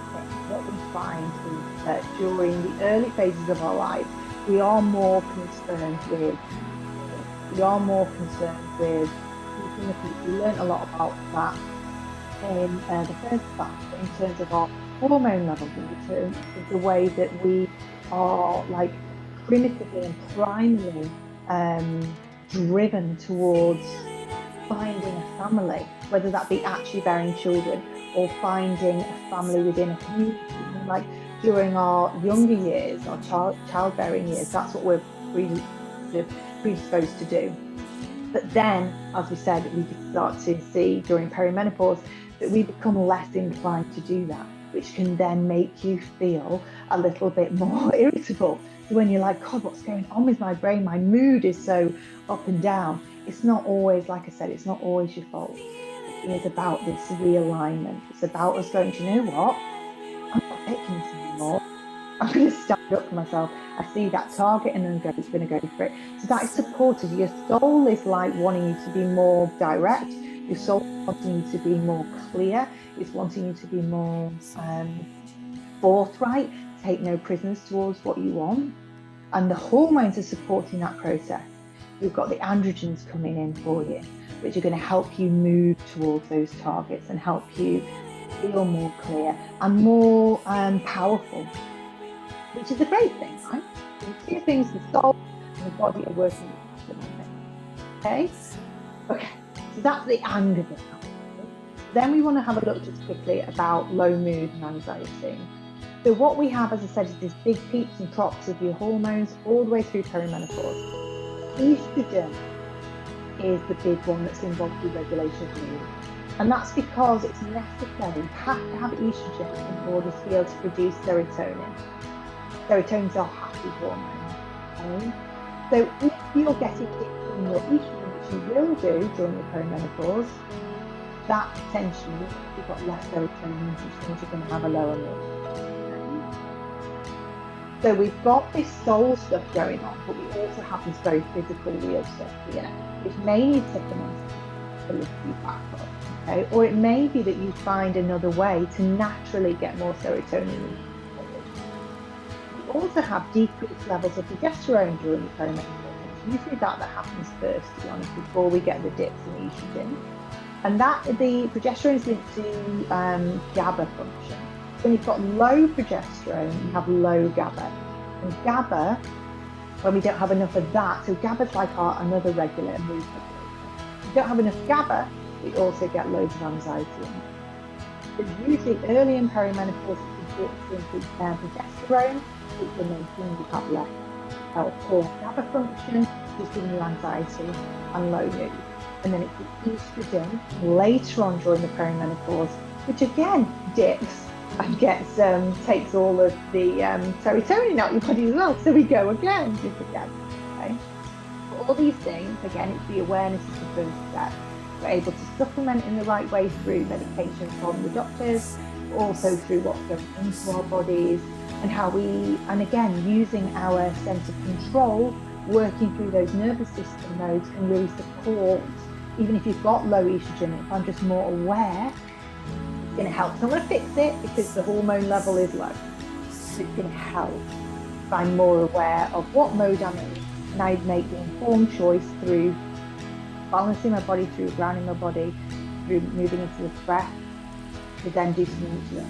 what we find is that during the early phases of our life, we are more concerned with keeping the peace. We learned a lot about that in the first class, in terms of our hormone levels, in terms of the way that we are like primitively and primarily driven towards finding a family, whether that be actually bearing children or finding a family within a community. Like during our younger years, our childbearing years, that's what we're predisposed to do. But then, as we said, we could start to see during perimenopause that we become less inclined to do that, which can then make you feel a little bit more irritable. So when you're like, God, what's going on with my brain? My mood is so up and down. It's not always, like I said, it's not always your fault. It is about this realignment. It's about us going, do you know what? I'm not taking this anymore. I'm going to stand up for myself. I see that target and I'm going to go for it. So that is supported. Your soul is like wanting you to be more direct. Your soul is wanting you to be more clear. It's wanting you to be more forthright, take no prisoners towards what you want. And the hormones are supporting that process. We've got the androgens coming in for you, which are going to help you move towards those targets and help you feel more clear and more powerful, which is a great thing, right? The two things, the soul and the body, are working with each other. Okay, so that's the anger bit. Then we want to have a look just quickly about low mood and anxiety. So what we have, as I said, is these big peaks and troughs of your hormones all the way through perimenopause. Estrogen is the big one that's involved with regulation of mood. And that's because it's necessary. You have to have estrogen in order to be able to produce serotonin. Serotonin is our happy hormone. Okay? So if you're getting hit from your estrogen, which you will do during your perimenopause, that potentially, you've got less serotonin, which means you're going to have a lower mood. So we've got this soul stuff going on, but we also have this very physical, real stuff here, which may need supplementation. to lift you back up. Okay? Or it may be that you find another way to naturally get more serotonin. We also have decreased levels of progesterone during the perimenopause. It's usually that happens first, to be honest, before we get the dips in estrogen. And that the progesterone is linked to GABA function. When you've got low progesterone, you have low GABA. And GABA, when we don't have enough of that, so GABA is like another regulator, mood regulator. If we don't have enough GABA, we also get loads of anxiety. But usually early in perimenopause, it's important to increase progesterone, which will maintain you have less poor GABA function, just giving you anxiety and low mood. And then it's the estrogen later on during the perimenopause, which again dips and takes all of the serotonin out of your body as well. So we go again, dip again. Okay. But all these things, again, it's the awareness is the first step. We're able to supplement in the right way through medication from the doctors, also through what's going into our bodies, and again, using our sense of control, working through those nervous system nodes can really support. Even if you've got low estrogen, if I'm just more aware, it's going to help. So I'm going to fix it because the hormone level is low. So it's going to help if I'm more aware of what mode I'm in, and I make the informed choice through balancing my body, through grounding my body, through moving into the breath, to then do something to it.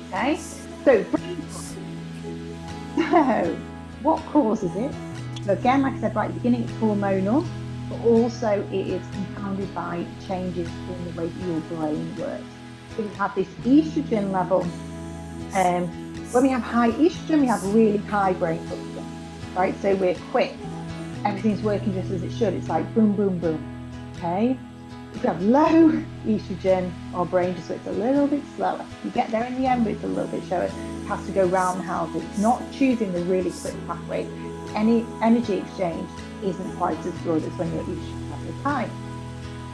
Okay? So, what causes it? So again, like I said right at the beginning, it's hormonal. But also it is compounded by changes in the way that your brain works. So we have this estrogen level. When we have high estrogen, we have really high brain function, right? So we're quick. Everything's working just as it should. It's like boom, boom, boom. Okay? If we have low estrogen, our brain just works a little bit slower. You get there in the end, but it's a little bit slower. It has to go round the houses. It's not choosing the really quick pathway. Any energy exchange isn't quite as good as when you're estrogen at the time.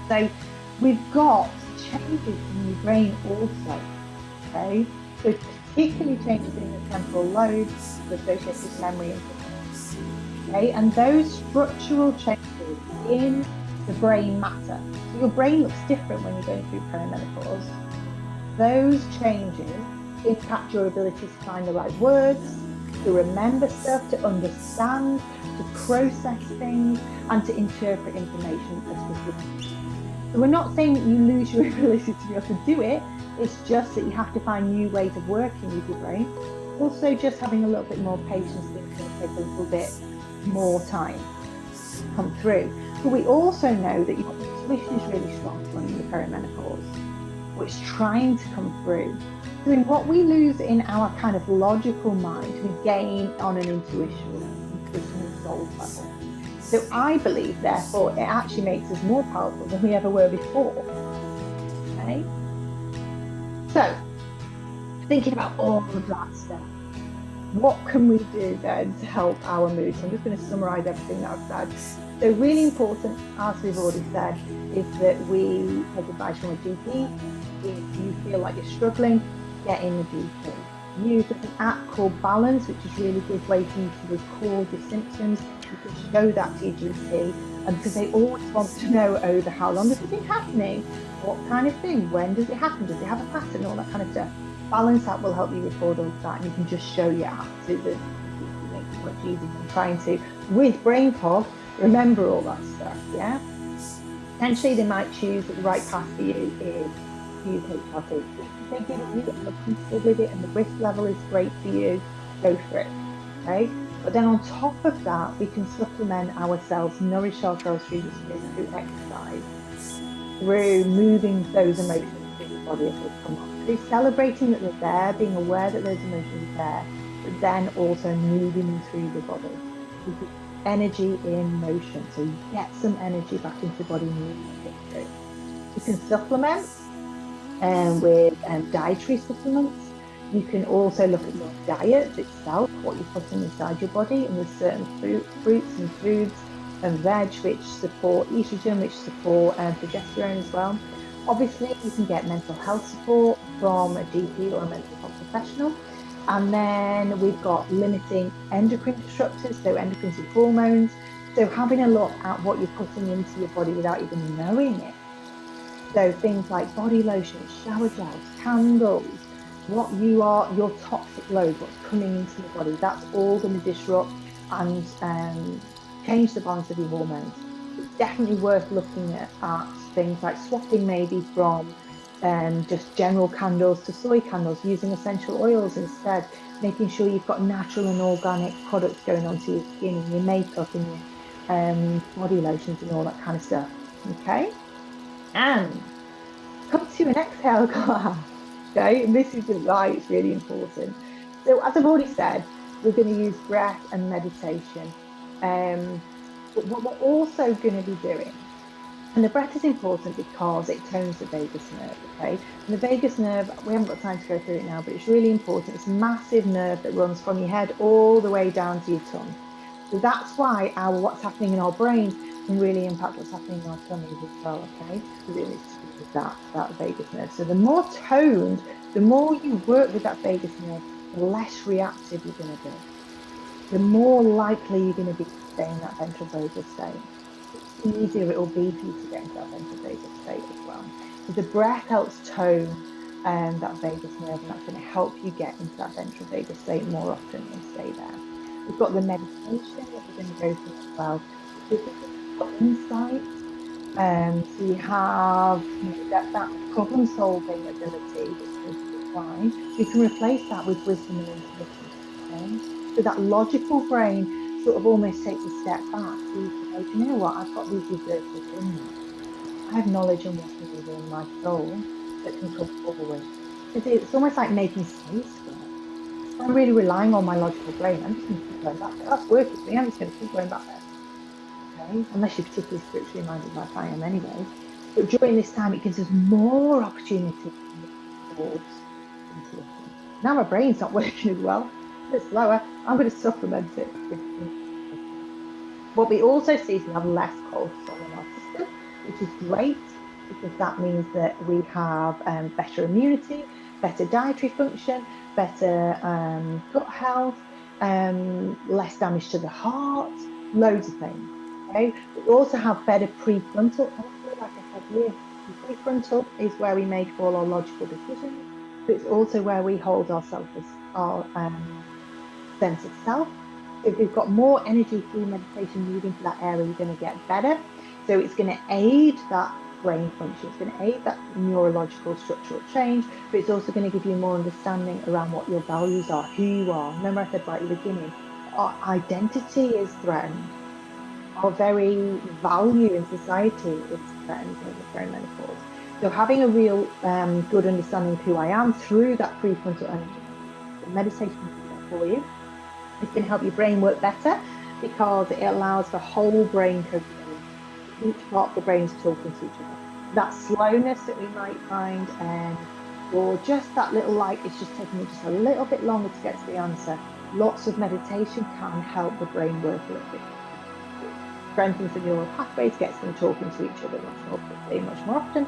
So we've got changes in your brain also. Okay? So particularly changes in the temporal lobes associated with memory and fitness. Okay? And those structural changes in the brain matter. So your brain looks different when you're going through perimenopause. Those changes impact your ability to find the right words, to remember stuff, to understand, to process things, and to interpret information specifically. So we're not saying that you lose your ability to be able to do it, it's just that you have to find new ways of working with your brain. Also, just having a little bit more patience, things going to take a little bit more time to come through. But we also know that your intuition is really strong when you're in perimenopause, which is trying to come through. So in what we lose in our kind of logical mind, we gain on an intuition and soul level. So I believe, therefore, it actually makes us more powerful than we ever were before. Okay? So, thinking about all of that stuff, what can we do then to help our mood? So I'm just going to summarise everything that I've said. So really important, as we've already said, is that we take advice from a GP. If you feel like you're struggling, get in the GP. Use an app called Balance, which is a really good way for you to record your symptoms. You can show that to your GP, and because they always want to know over how long has it been happening, what kind of thing, when does it happen, does it have a pattern, all that kind of stuff. Balance app will help you record all of that, and you can just show your app so that it makes it much easier than trying to, with brain fog, remember all that stuff. Yeah. Potentially, they might choose that the right path for you is to use HRT. If they give it you and you're comfortable with it and the risk level is great for you, go for it. Okay. But then on top of that, we can supplement ourselves, nourish ourselves through the skin, through exercise, through moving those emotions through the body as they come up, through celebrating that they're there, being aware that those emotions are there, but then also moving them through the body. Energy in motion, so you get some energy back into the body and move it through. You can supplement with dietary supplements. You can also look at your diet itself, what you're putting inside your body, and there's certain fruits and foods and veg which support estrogen, which support progesterone as well. Obviously, you can get mental health support from a GP or a mental health professional. And then we've got limiting endocrine disruptors, so endocrines and hormones. So having a look at what you're putting into your body without even knowing it. So things like body lotions, shower gels, candles, what you are, your toxic load, what's coming into your body, that's all going to disrupt and change the balance of your hormones. It's definitely worth looking at things like swapping maybe from just general candles to soy candles, using essential oils instead, making sure you've got natural and organic products going onto your skin and your makeup and your body lotions and all that kind of stuff. Okay. And come to an exhale class. Okay, and this is why it's really important. So, as I've already said, we're going to use breath and meditation. Um, but what we're also going to be doing, and the breath is important because it tones the vagus nerve. Okay, and the vagus nerve, we haven't got time to go through it now, but it's really important. It's a massive nerve that runs from your head all the way down to your tongue. So that's why what's happening in our brains can really impact what's happening in our tummies as well, okay? Because it's to do with that vagus nerve. So the more toned, the more you work with that vagus nerve, the less reactive you're going to be. The more likely you're going to be to stay in that ventral vagal state. The easier it will be for you to get into that ventral vagal state as well. So the breath helps tone that vagus nerve, and that's going to help you get into that ventral vagal state more often and stay there. We've got the meditation that we're going to go through as well, which is looking for insight. So you have, that problem solving ability that's going to be applied. We can replace that with wisdom and intuition. Okay, so that logical brain sort of almost takes a step back so you can go, do you know what? I've got these reserves within me. I have knowledge and wisdom within my soul that can come forward. It's almost like making space for it. If I'm really relying on my logical brain, I'm just going to keep going back there. That's working for me. I'm just going to keep going back there. Okay, unless you're particularly spiritually minded like I am anyway. But during this time, it gives us more opportunity to move towards intuition. Now my brain's not working as well, a bit slower. I'm going to supplement it with intuition. What we also see is we have less cortisol in our system, which is great because that means that we have better immunity, better dietary function, better gut health, less damage to the heart, loads of things. Okay, we also have better prefrontal energy, like I said here. The prefrontal is where we make all our logical decisions, but it's also where we hold our sense of self. So if you've got more energy through meditation moving to that area, you're going to get better. So it's going to aid that brain function. It's going to aid that neurological structural change, but it's also going to give you more understanding around what your values are, who you are. Remember, I said right at the beginning, our identity is threatened. Our very value in society is threatened when we're perimenopause. So having a real good understanding of who I am through that prefrontal energy, the meditation will do that for you. It's going to help your brain work better because it allows for whole brain co-creation. Each part of the brain is talking to each other. That slowness that we might find, or just that little like it's just taking me just a little bit longer to get to the answer. Lots of meditation can help the brain work a little bit quicker. It strengthens the neural pathways, gets them talking to each other much more quickly, much more often.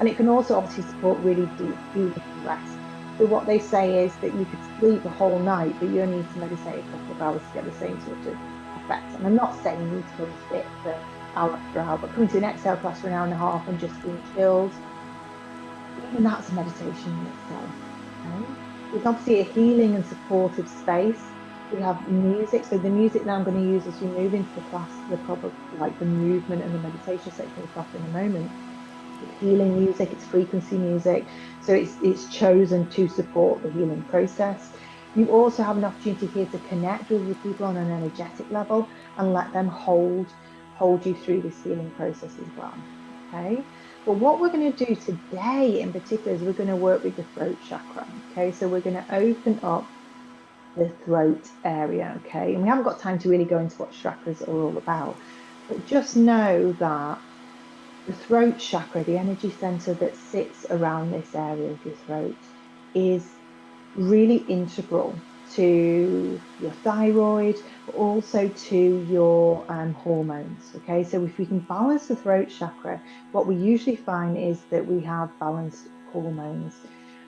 And it can also obviously support really deep healing and rest. So what they say is that you could sleep the whole night, but you only need to meditate a couple of hours to get the same sort of effect. And I'm not saying you need to go and sit for hour after hour, but coming to an exhale class for an hour and a half and just being chilled, even that's a meditation in itself. Okay? It's obviously a healing and supportive space. We have music. So the music now I'm going to use as we move into the class, the proper like the movement and the meditation section of the class in a moment. It's healing music, it's frequency music. So it's chosen to support the healing process. You also have an opportunity here to connect with the people on an energetic level and let them hold you through this healing process as well. Okay. But what we're going to do today in particular is we're going to work with the throat chakra. Okay. So we're going to open up the throat area. Okay. And we haven't got time to really go into what chakras are all about, but just know that the throat chakra, the energy center that sits around this area of your throat, is really integral to your thyroid, but also to your hormones. Okay, so if we can balance the throat chakra, what we usually find is that we have balanced hormones.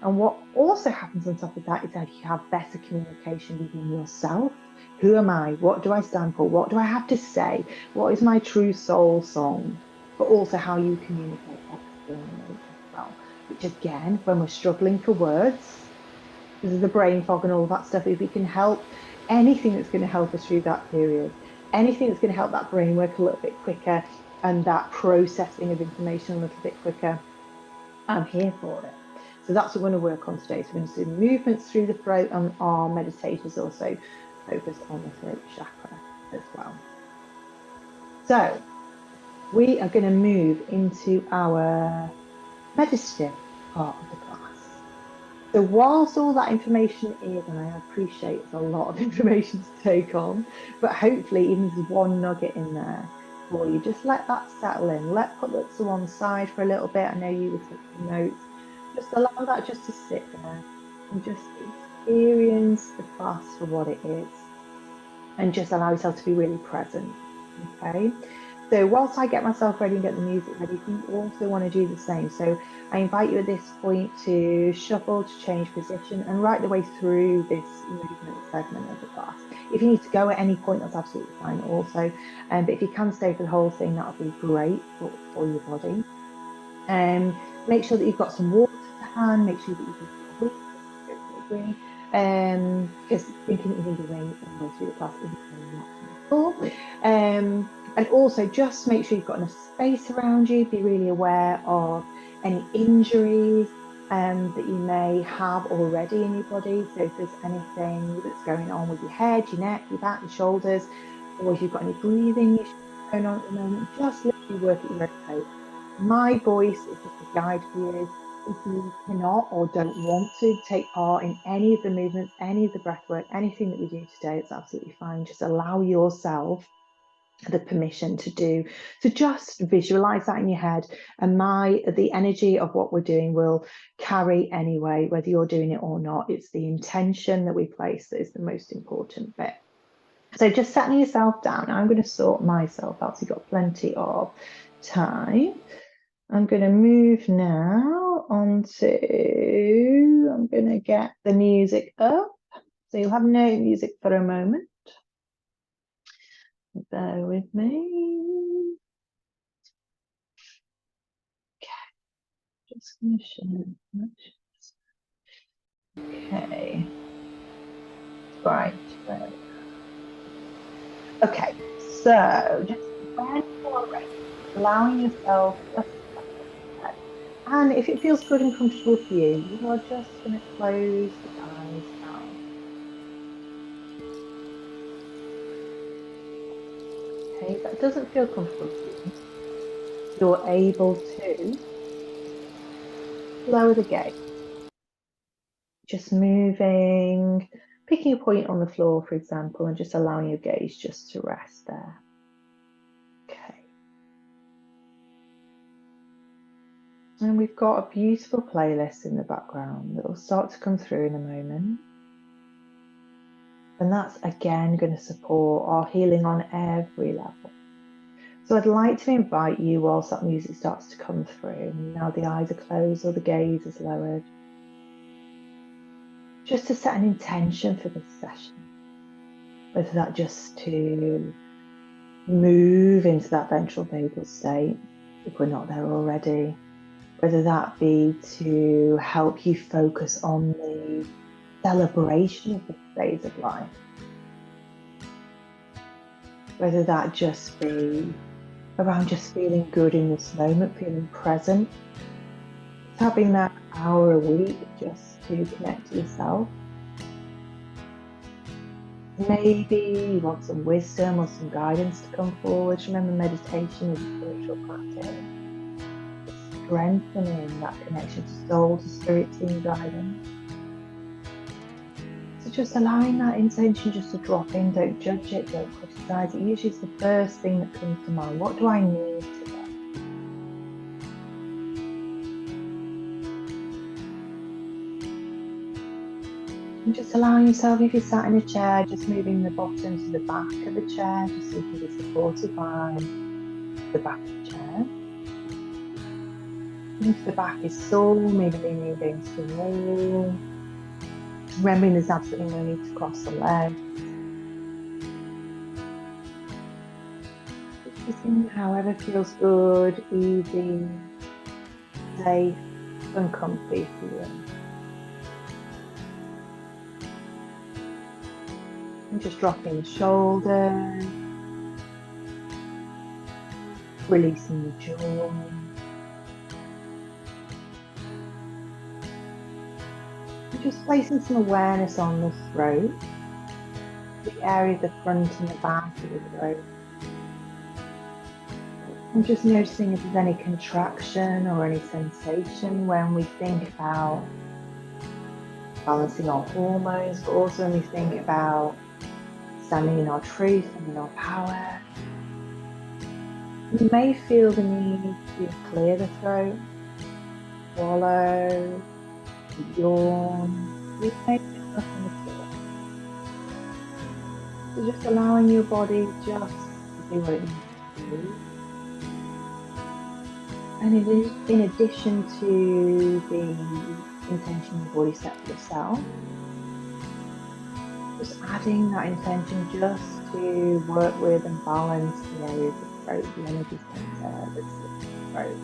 And what also happens on top of that is that you have better communication within yourself. Who am I? What do I stand for? What do I have to say? What is my true soul song? But also how you communicate externally as well. Which again, when we're struggling for words, because of the brain fog and all of that stuff, if we can help anything that's going to help us through that period, anything that's going to help that brain work a little bit quicker and that processing of information a little bit quicker, I'm here for it. So that's what we're going to work on today. So we're going to do movements through the throat, and our meditation is also focused on the throat chakra as well. So we are going to move into our meditative part of the class. So whilst all that information is, and I appreciate it's a lot of information to take on, but hopefully even there's one nugget in there for you, just let that settle in. Put that to one side for a little bit. I know you were taking notes. Just allow that just to sit there and just experience the class for what it is. And just allow yourself to be really present. Okay. So whilst I get myself ready and get the music ready, you also want to do the same. So I invite you at this point to shuffle, to change position, and right the way through this movement segment of the class. If you need to go at any point, that's absolutely fine also. But if you can stay for the whole thing, that would be great for your body. Make sure that you've got some water to hand. Make sure that you've got because thinking that you need a ring all the way through the class isn't really cool. And also just make sure you've got enough space around you. Be really aware of any injuries that you may have already in your body. So if there's anything that's going on with your head, your neck, your back, your shoulders, or if you've got any breathing issues going on at the moment, just literally work at your own pace. My voice is just a guide for you. If you cannot or don't want to take part in any of the movements, any of the breath work, anything that we do today, it's absolutely fine. Just allow yourself the permission to just visualize that in your head, and the energy of what we're doing will carry anyway, whether you're doing it or not. It's the intention that we place that is the most important bit. So just settling yourself down. I'm going to sort myself out, so you've got plenty of time. I'm going to move now onto, I'm going to get the music up. So you'll have no music for a moment. Bear with me. Okay. Just going to share. Okay. Right. Okay. So just when you're ready, allowing yourself just and if it feels good and comfortable for you, you are just going to close the eyes down. Okay, if that doesn't feel comfortable to you, you're able to lower the gaze. Just moving, picking a point on the floor, for example, and just allowing your gaze just to rest there. Okay. And we've got a beautiful playlist in the background that will start to come through in a moment. And that's again going to support our healing on every level. So I'd like to invite you, whilst that music starts to come through, now the eyes are closed or the gaze is lowered, just to set an intention for this session. Whether that just to move into that ventral vagal state, if we're not there already, whether that be to help you focus on the celebration of this phase of life, whether that just be around just feeling good in this moment, feeling present, having that hour a week just to connect to yourself. Maybe you want some wisdom or some guidance to come forward. Remember, meditation is a spiritual practice. Strengthening that connection to soul, to spirit, team guidance. So just allowing that intention just to drop in. Don't judge it, don't criticize it. Usually it's the first thing that comes to mind. What do I need today? And just allowing yourself, if you're sat in a chair, just moving the bottom to the back of the chair, just so you can be supported by the back of the chair. If the back is sore, maybe leaning against the wall. Remembering there's absolutely no need to cross the legs. Noticing however feels good, easy, safe and comfy for you. And just dropping the shoulders, releasing the jaw. And just placing some awareness on the throat, the area of the front and the back of the throat. And just noticing if there's any contraction or any sensation when we think about balancing our hormones, but also when we think about standing in our truth and in our power. You may feel the need to clear the throat, swallow, yawn. You may feel nothing at all. So just allowing your body just to do what it needs to do. And it is in addition to the intention you've already set for yourself, just adding that intention just to work with and balance the area of the throat, the energy center that's in the throat.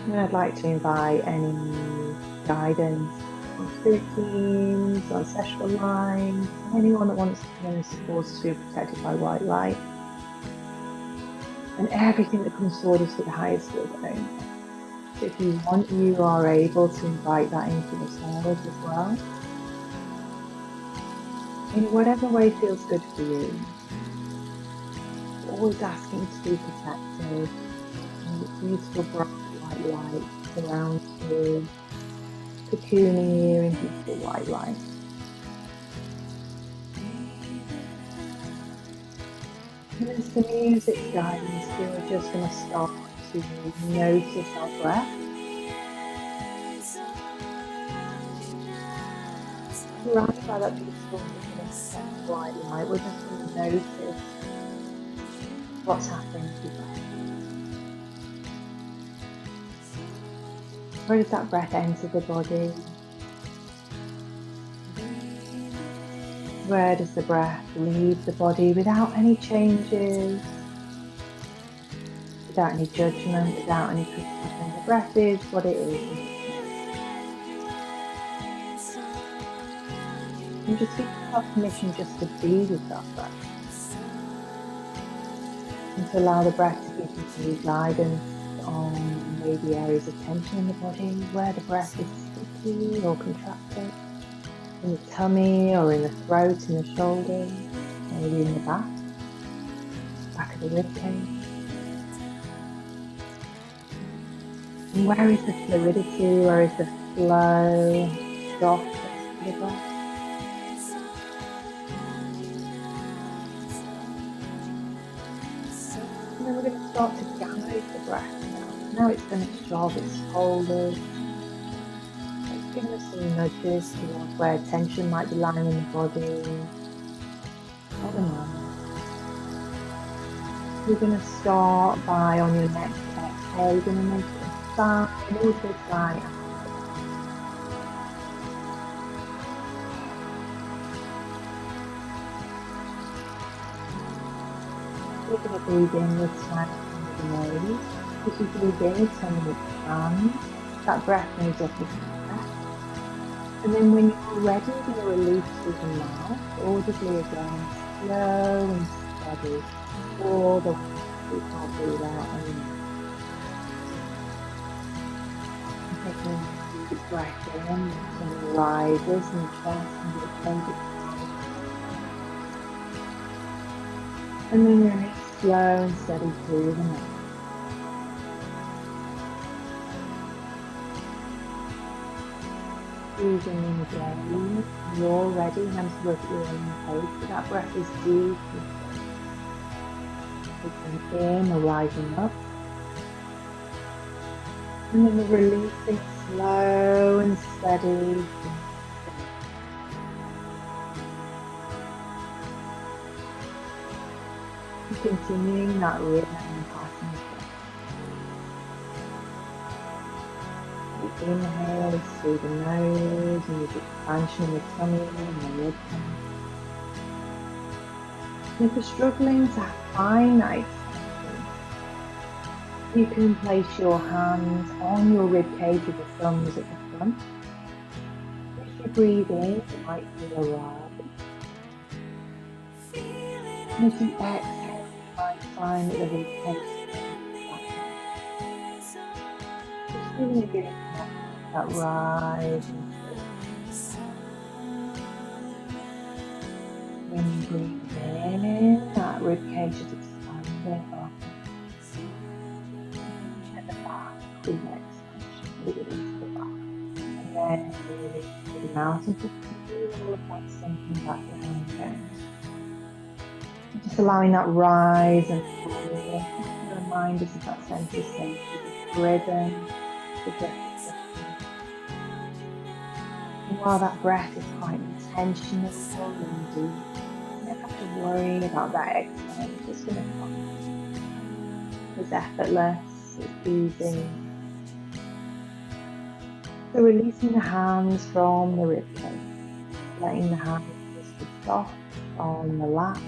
And I'd like to invite any guidance on spirit teams, on ancestral lines, anyone that wants to know supports to be protected by white light. And everything that comes forward is for the highest good only. So if you want, you are able to invite that into yourselves as well. In whatever way feels good for you. Always asking to be protected. And it's beautiful bright white light surrounds you, cocooning you in beautiful white light. And as the music's guidance, we're just going to start to notice our breath. Surrounded by that beautiful white light, we're just going to notice what's happening to your breath. Where does that breath enter the body? Where does the breath leave the body without any changes, without any judgment, without any criticism? The breath is what it is. And just give yourself permission just to be with that breath. And to allow the breath to give you some guidance on maybe areas of tension in the body, where the breath is sticky or contracted. In the tummy or in the throat, in the shoulders, maybe in the back of the rib cage. And where is the fluidity, where is the flow, softness of the breath? And then we're going to start to guide the breath now. Now it's done its job, it's folded. Give us some nudges towards where tension might be lying in the body or the mind. We're going to start by, on your next exhale, you're going to make a sigh, an audible sigh. We're going to breathe in with slightly under the nose. As you breathe in, turn with the hands. That breath moves up with the breath. And then when you're ready, you're going to release through the mouth, audibly again, slow and steady, all the way through the breathe out and in. Taking a deep breath in, it rises in the chest and the pelvic floor. And then release slow and steady through the mouth. Breathing in again. When you're ready, hands to work at your own pace, but that breath is deep. Taking in or rising up. And then we're releasing slow and steady. And continuing that rhythm and pattern. inhale is through the nose, and there's expansion in the tummy and the rib cage. And if you're struggling to find that expansion, you can place your hands on your rib cage with the thumbs at the front. If you breathe in, you might feel a rise. And if you exhale, you might find that the rib cage sinks back down. Just feeling really connected to that rise and fall. When you breathe in, that rib cage is expanding up. At the back, with that expansion, release the back. And then release through the mouth and just feel all of that sinking back down again. And just allowing that rise and fall. Just to remind us of that sense of safety, the rhythm, the breath. And while that breath is quite intentional and deep, you don't have to worry about that exhale. It's just going to come. It's effortless, it's easy. So releasing the hands from the ribcage, letting the hands just be soft on the lap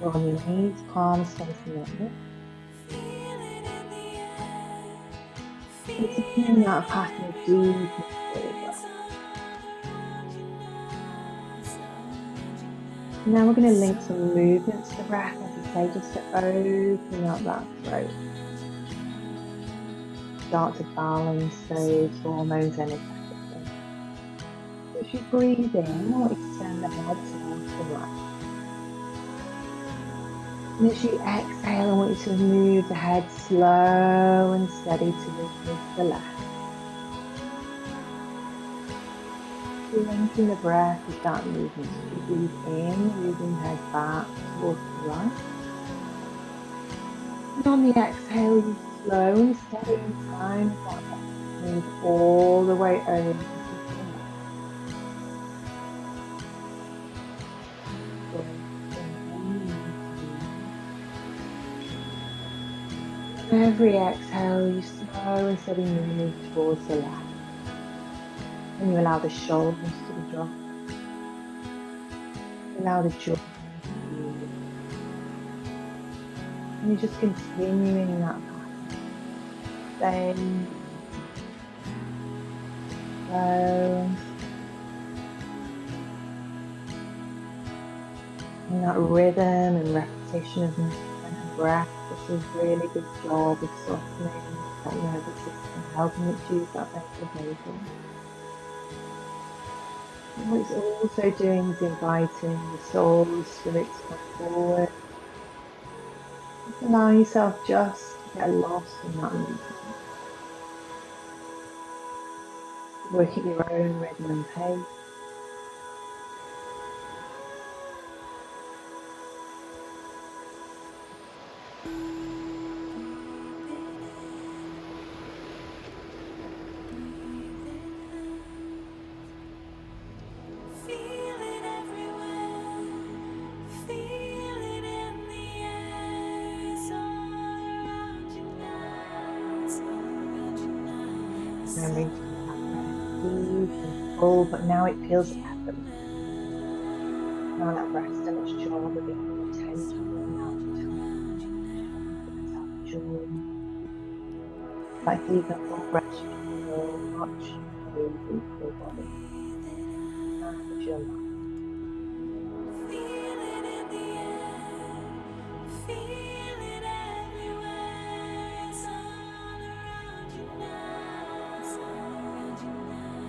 or on your knees, palms facing upward. Continuing that pattern of deep and full breath. Now we're going to link some movements to the breath, as I say, just to open up that throat. Start to balance those hormones energetically. So as you breathe in, I'll extend the head towards the right. And as you exhale, I want you to move the head slow and steady towards the left. Linking the breath with that movement. As you breathe in, moving the head back towards the right. And on the exhale, you slow and steady in time with that breath. Move all the way over to the left. Every exhale, you slow and steady move towards the left. And you allow the shoulders to be dropped. Allow the jaw to be. And you're just continuing that pattern. Staying slow. And that rhythm and repetition of movement and breath does a really good job of softening that nervous system, helping it choose that better behavior. And what it's also doing is inviting the soul, the spirit to come forward. Just allow yourself just to get lost in that movement. Work at your own rhythm and pace. Remembering to keep that breath deep and full, but now it feels effortless. Now that breath's done its job of being intentional, now it's time to put that joy. Like these are full breaths you can feel much more deep your body. And your mind.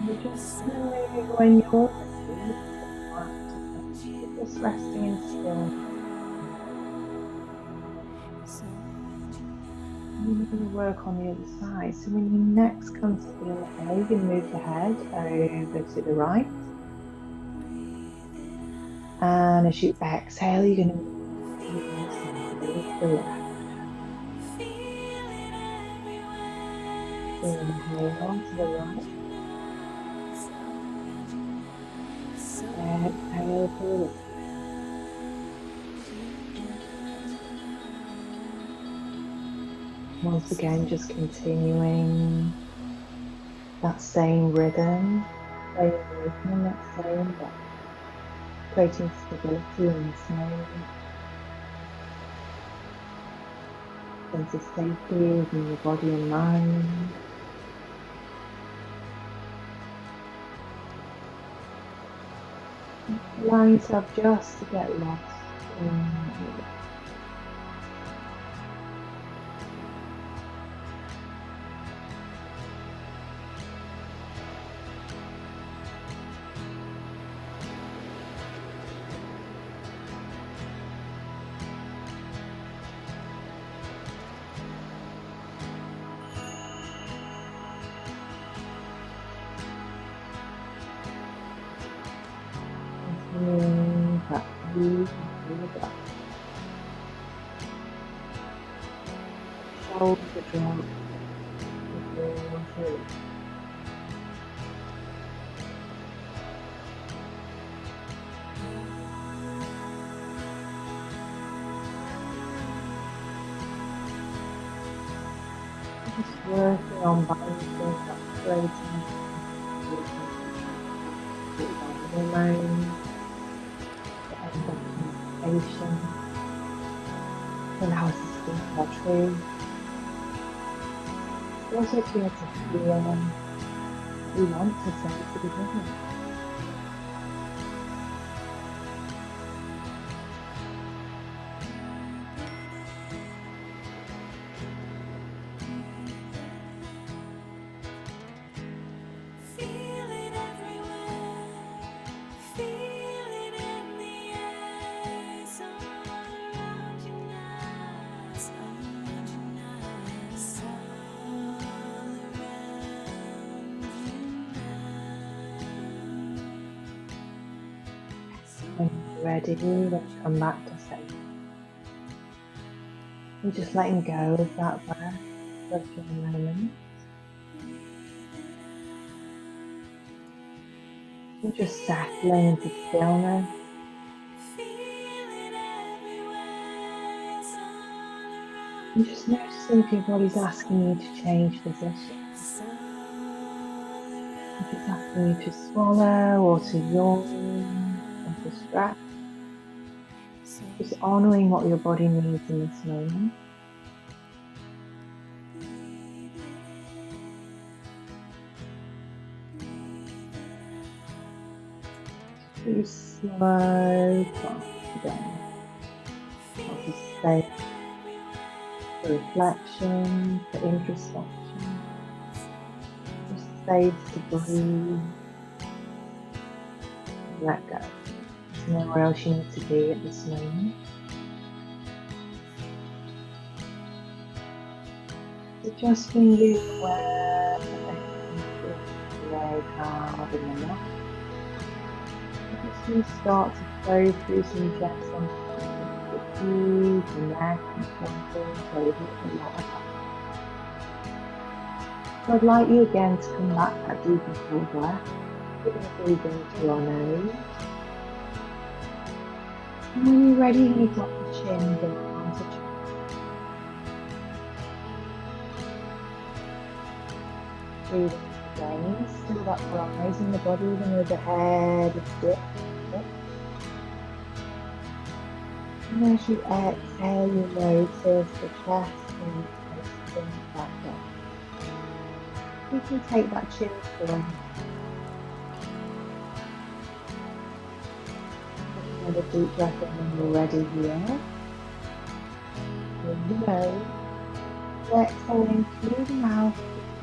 You're just moving when you're ready, just resting in stillness. And we're going to work on the other side. So when you next come to the inhale, you're going to move the head over to the right. And as you exhale, you're going to move towards the left. Inhale to the right. Exhale to the left. Once again, just continuing that same rhythm, staying open in that same breath, creating stability in this moment, sense of safety within your body and mind. Allow yourself just to get lost in your breath. Continuing that deep into your breath. Shoulder drop before release. Just working on balancing that floating hormone, the end of communication, allow us to speak our truth. Also to be able to feel what we want to say to the beginning. When you're ready, let's come back to safety. We're just letting go of that breath for a few moments. We're just settling into stillness. And just noticing if your body's asking you to change position. If it's asking you to swallow or to yawn or to stretch. Just honouring what your body needs in this moment. You slow past again. As you stay for reflection, for introspection. Just space to breathe. Let go. There's nowhere else you need to be at this moment. So just being aware that everything feels very hard in the neck. Just going to start to flow through some gentle breathe the neck and shoulders over a lot of that. So I'd like you again to come back that deep and full breath. We're going to breathe in through our nose. And when you're ready, you drop the chin, go down to chest. Breathe in again, still that rise in the body, even though the head is dipped. And as you exhale, you notice the chest and sink back down. You can take that chin forward. Another deep breath in when you're ready here. In the nose. Exhaling through the mouth,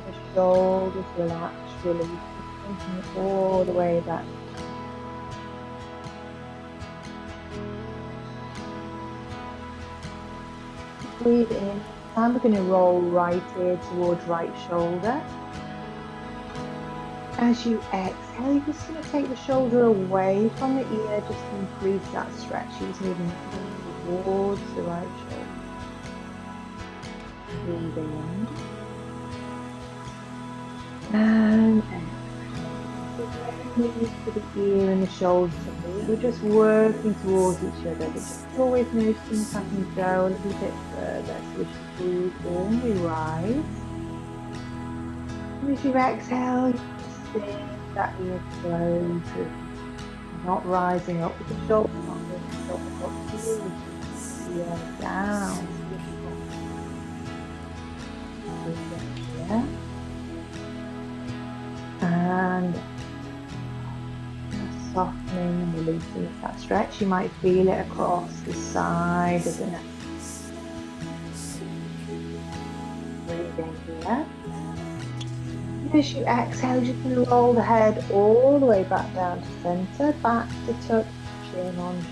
the shoulders relax, release, taking all the way back. Breathe in, and we're going to roll right ear towards right shoulder. As you exhale, you're just going to take the shoulder away from the ear, just to increase that stretch. You're just moving towards the right shoulder. Breathe in. And exhale. Move to the ear and the shoulder. We're just working towards each other. We're just always noticing if I can go a little bit further. So we just breathe in, we rise. And as you exhale, you just see that ear closes. Not rising up with the shoulder, not lifting up towards the ear, down to the shoulder. Breathe in here. And softening and releasing that stretch. You might feel it across the side of the neck. Breathe in here. And as you exhale, you're just going to roll the head all the way back down to center, back to touch chin on chin.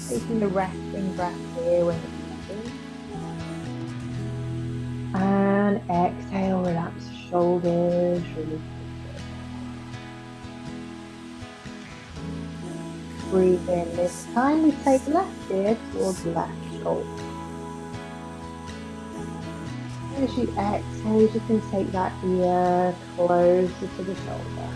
Taking a resting breath here when you're ready. And exhale, relax the shoulders, release the breathe in. This time we take left ear towards left shoulder. As you exhale, you can take that ear closer to the shoulder.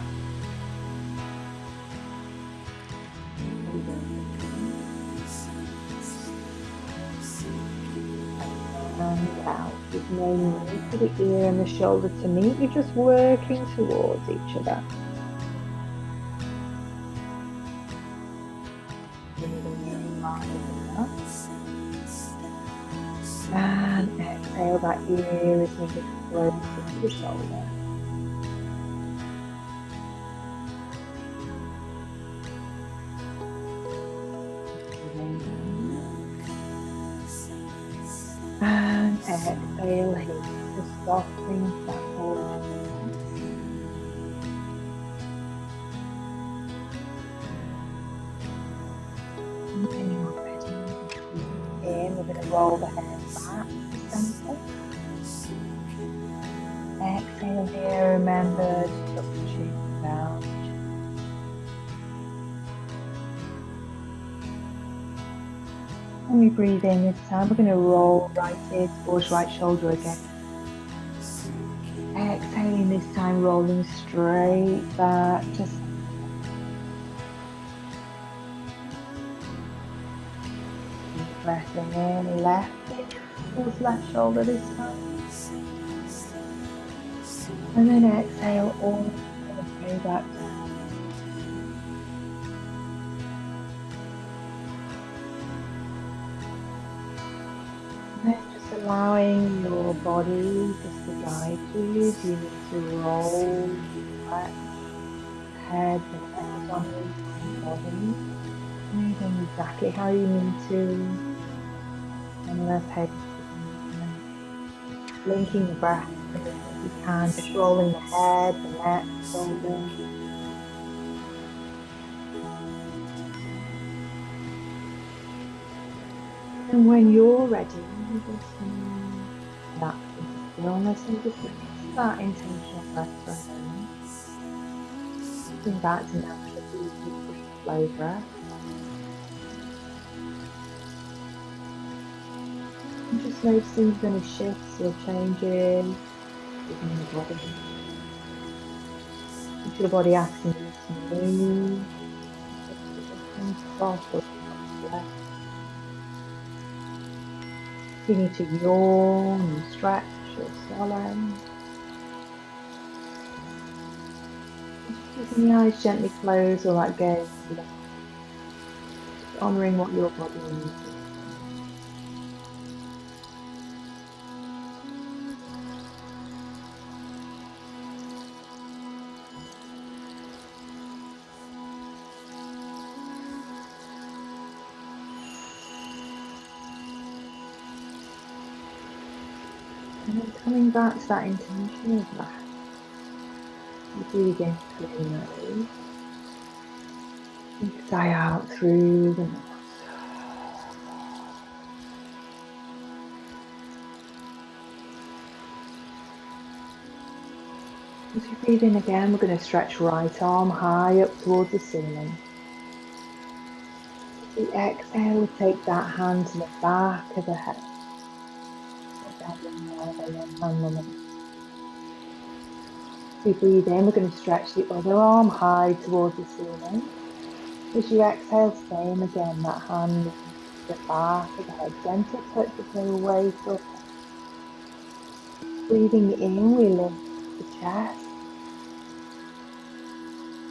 And out. There's no need for the ear and the shoulder to meet. You're just working towards each other. And exhale, that ear is moving closer to the shoulder. And exhale here, just softening that whole and when you're ready, in, we're going to roll the head back to center. Exhale here, remember to tuck the chin down. When we breathe in this time, we're going to roll right ear towards right shoulder again. Exhaling this time, rolling straight back to center. Breathing in, left ear towards left shoulder this time. And then exhale all the way back down. And then just allowing your body just to guide you. If you need to roll, stretch, head, and neck on your body. Moving exactly how you need to. And let's head linking the breath if you can, just rolling the head, the neck, shoulders. And when you're ready, you just relax into stillness and just that intentional breath right now. Bring back to natural, easy, slow breath. And just noticing any shifts or changes within the body. Is your body asking you to move? Soft or left? You need to yawn and stretch or swallow. Just keeping the eyes gently closed or that gaze, honouring what your body needs. And then coming back to that intention of that, you breathe in through the nose, and sigh out through the mouth. As you breathe in again, we're going to stretch right arm high up towards the ceiling. As we exhale, we take that hand to the back of the head. As we breathe in, we're going to stretch the other arm high towards the ceiling. As you exhale, same again, that hand the back of the head, gentle touch with no weight or pressure. Breathing in, we lift the chest.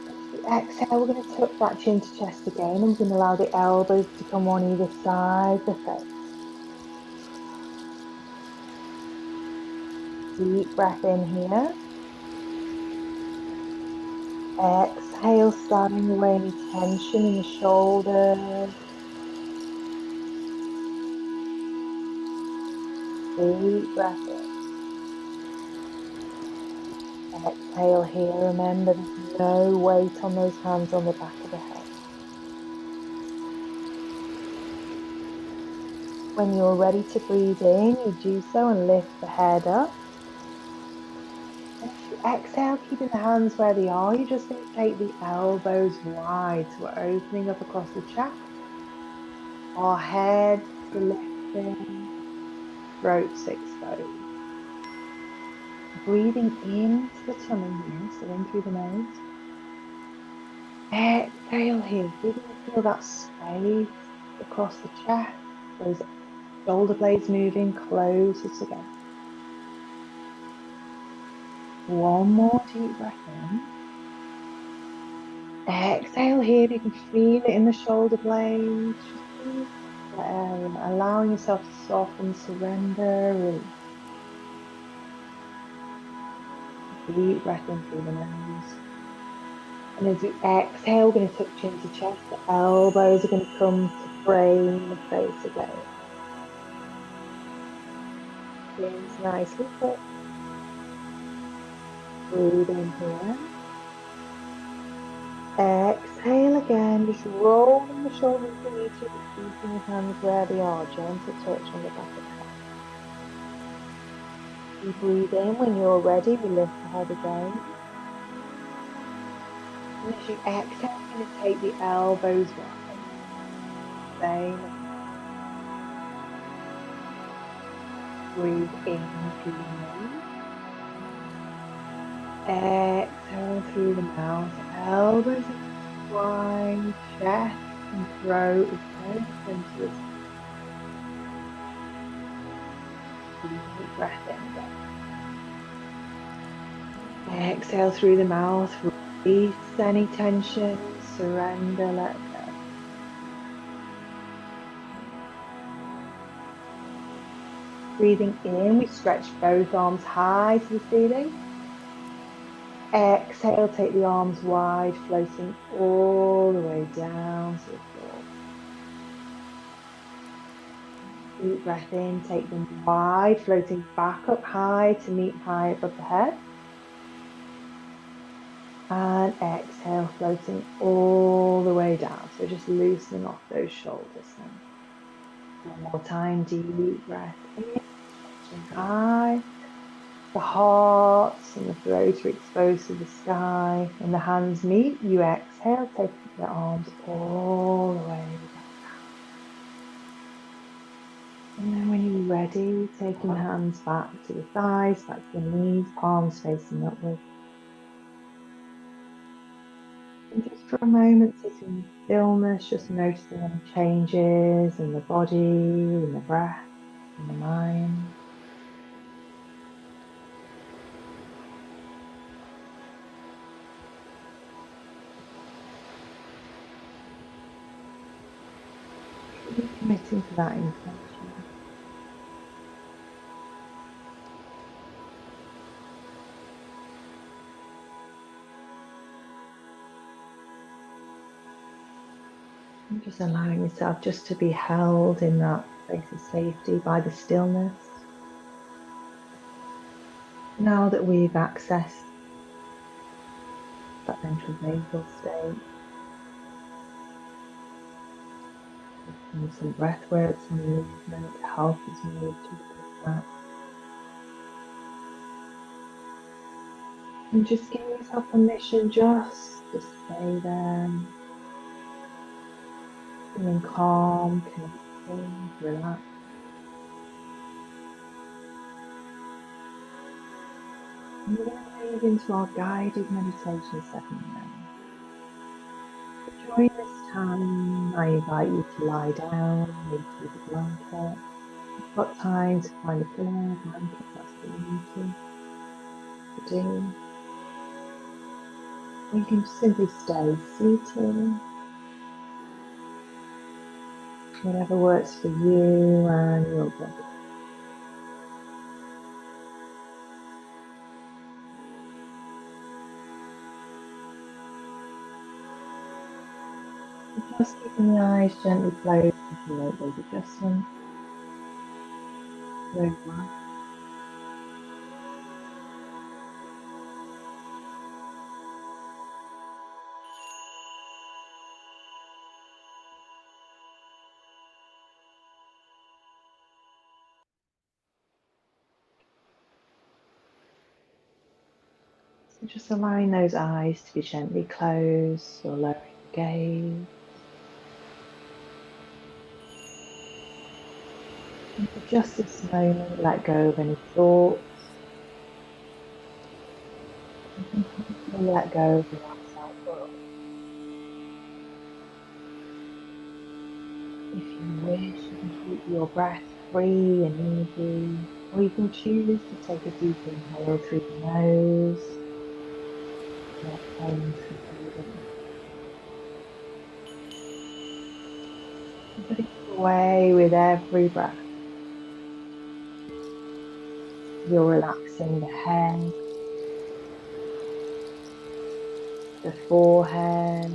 As we exhale, we're going to tuck that chin to chest again, and we're going to allow the elbows to come on either side of the face. Deep breath in here. Exhale, starting away any tension in the shoulders. Deep breath in. Exhale here. Remember, there's no weight on those hands on the back of the head. When you're ready to breathe in, you do so and lift the head up. And as you exhale, keeping the hands where they are, you're just going to take the elbows wide. So we're opening up across the chest. Our heads are lifting, throats exposed. Breathing into the tummy here, so in through the nose. Exhale here, beginning to feel that space across the chest, those shoulder blades moving closer together. One more deep breath in. Exhale here, you can feel it in the shoulder blades. Just breathe there and allowing yourself to soften, surrender, release. Deep breath in through the nose. And as you exhale, we're going to tuck chin to chest. The elbows are going to come to frame the face again. Chins nicely tucked. Breathe in here. Exhale again, just rolling the shoulders beneath you, keeping your hands where they are. Gentle touch on the back of the head. You breathe in. When you're ready, we lift the head again. And as you exhale, you're going to take the elbows wide. Same. Breathe in through the nose. Exhale through the mouth. Elbows are wide. Chest and throat is very centered. Deep breath in again. Exhale through the mouth. Release any tension. Surrender. Let go. Breathing in, we stretch both arms high to the ceiling. Exhale, take the arms wide, floating all the way down to the floor. Deep breath in, take them wide, floating back up high to meet high above the head. And exhale, floating all the way down. So just loosening off those shoulders now. One more time, deep breath in, stretching high. The heart and the throat are exposed to the sky. When the hands meet, you exhale, taking the arms all the way back down. And then when you're ready, taking the hands back to the thighs, back to the knees, palms facing upwards. And just for a moment, sitting in stillness, just noticing any changes in the body, in the breath, in the mind. Committing to that intention. And just allowing yourself just to be held in that place of safety by the stillness. Now that we've accessed that ventral vagal state, some breath work, some movement to help us move towards that. And just give yourself permission just to stay there, feeling calm, connecting, relaxed. And we're going to move into our guided meditation session now. During this time, I invite you to lie down into the blanket. If you've got time to find a pillow, blanket, that's what you need to do. Or you can just simply stay seated. Whatever works for you and your body. Just keeping the eyes gently closed if you make those adjustments. Very well. So just allowing those eyes to be gently closed or lowering the gaze. And for just this moment, let go of any thoughts. And completely let go of the outside world. If you wish, you can keep your breath free and easy, or you can choose to take a deep inhale through the nose and exhaling through the mouth. Putting away with every breath. You're relaxing the head, the forehead,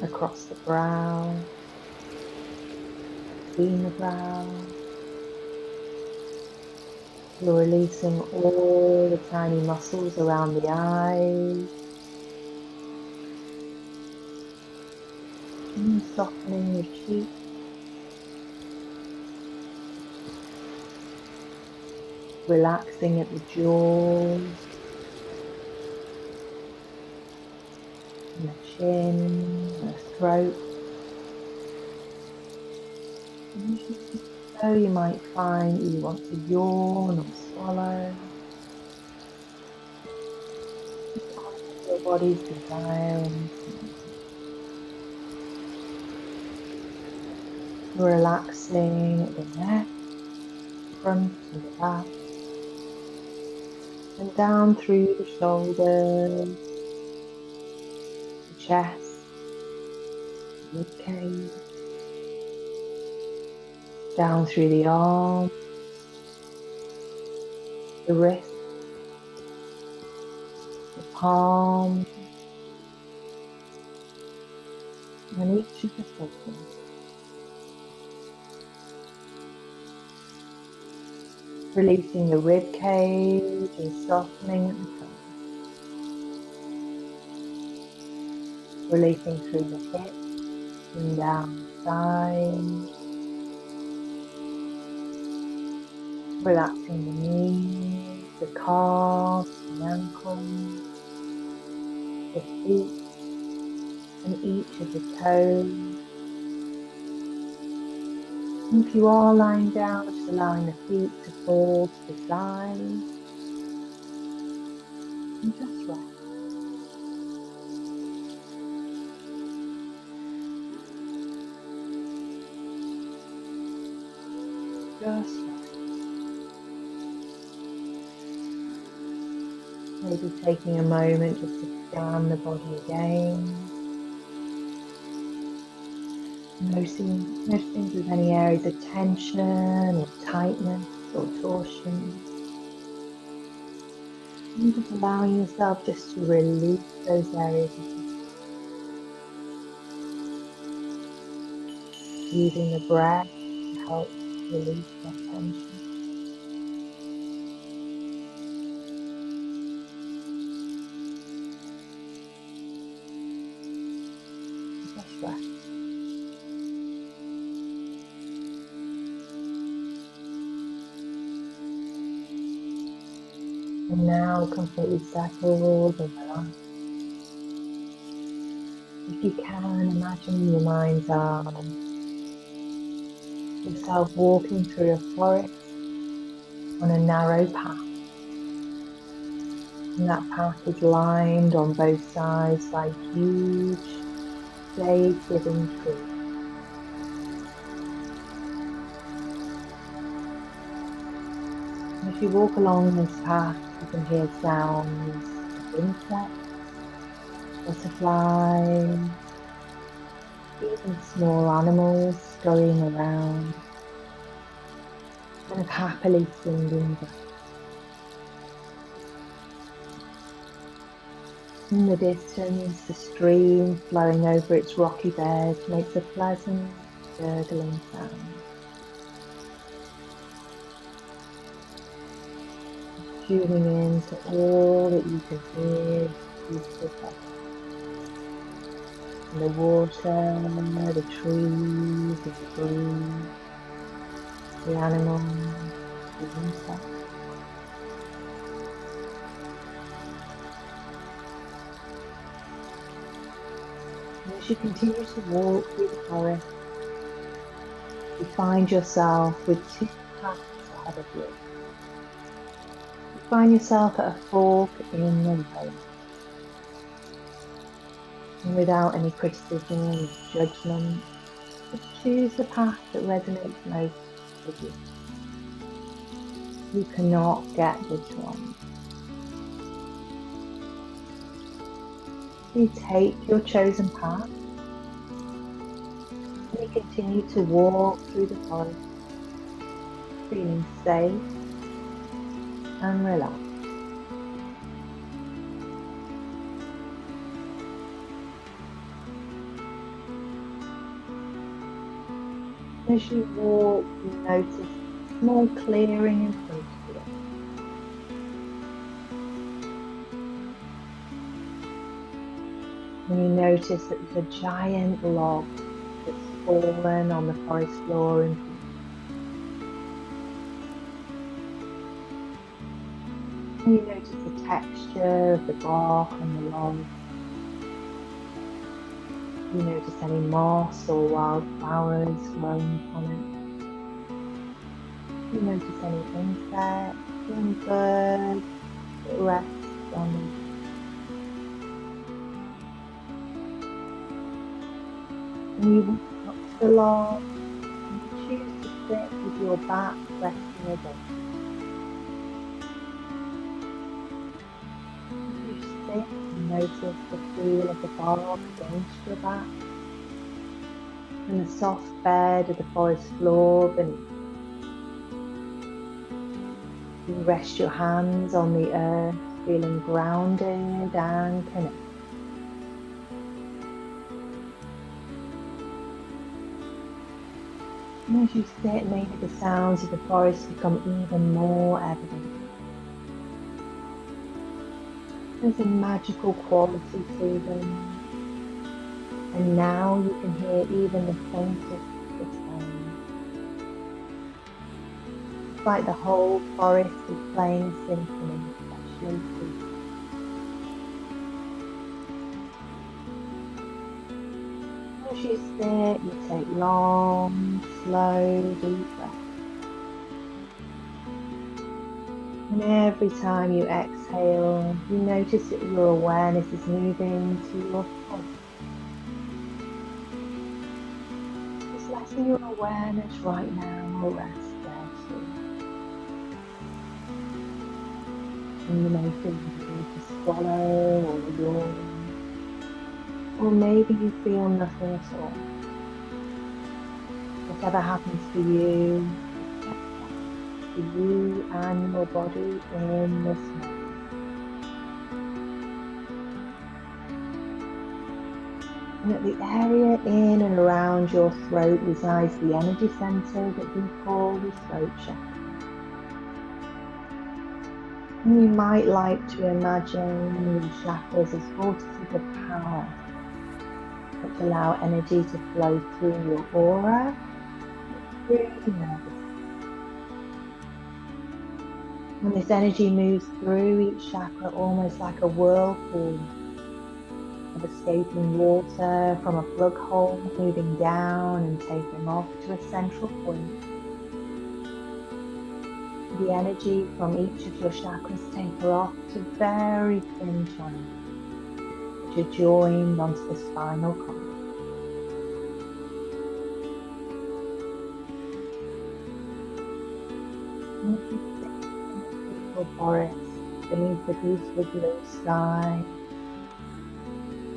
across the brow, between the brows. You're releasing all the tiny muscles around the eyes. And you're softening your cheeks. Relaxing at the jaw, and the chin, the throat. And so you might find you want to yawn or swallow. Your body's desire. Relaxing at the neck, front and the back, and down through the shoulders, the chest, the ribcage, down through the arms, the wrists, the palms, and each of the fingers. Releasing the rib cage and softening at the top. Releasing through the hips and down the sides. Relaxing the knees, the calves, the ankles, the feet, and each of the toes. And if you are lying down, just allowing the feet to fall to the side. And just rest. Just rest. Maybe taking a moment just to scan the body again. Noticing if there's any areas of tension or tightness or torsion. And just allowing yourself just to release those areas of tension. Using the breath to help release that tension. Just rest. And now completely settled and relaxed. If you can, imagine in your mind's eye yourself walking through a forest on a narrow path. And that path is lined on both sides by huge shade-giving trees. As you walk along this path, you can hear sounds of insects, butterflies, even small animals scurrying around, kind of happily singing. In the distance, the stream flowing over its rocky bed makes a pleasant gurgling sound. Tuning in to all that you can hear, beautiful sound. And the water, the trees, the breeze, the animals, the insects. And as you continue to walk through the forest, you find yourself with two paths ahead of you. You find yourself at a fork in the road. And without any criticism or judgment, just choose the path that resonates most with you. You cannot get this wrong. You take your chosen path and you continue to walk through the forest, feeling safe and relaxed. As you walk, you notice a small clearing in front of you. And you notice that there's a giant log that's fallen on the forest floor in front of you. And you notice the texture of the bark on the log. You notice any moss or wildflowers growing upon it. You notice any insects or any birds that rest on it. And you walk up to the log and you choose to sit with your back resting against it. As you sit, you notice the feel of the bark against your back and the soft bed of the forest floor beneath. You rest your hands on the earth, feeling grounded and connected. And as you sit, maybe the sounds of the forest become even more evident. There's a magical quality to them. And now you can hear even the faintest of sound. It's like the whole forest is playing a symphony, especially to you. As you sit, you take long, slow, deep breaths. And every time you exhale, you notice that your awareness is moving to your thoughts. Just letting your awareness right now rest there too. And you may feel the need to swallow or yawn. Or maybe you feel nothing at all. Whatever happens for you, for you and your body in this moment. And at the area in and around your throat resides the energy center that we call the throat chakra. And you might like to imagine the chakras as vortices of power which allow energy to flow through your aura, through your nervous system. And this energy moves through each chakra almost like a whirlpool of escaping water from a plug hole, moving down and tapering off to a central point. The energy from each of your chakras taper off to very thin channels, which are joined onto the spinal column. And if you sit in beautiful forest beneath the beautiful blue sky.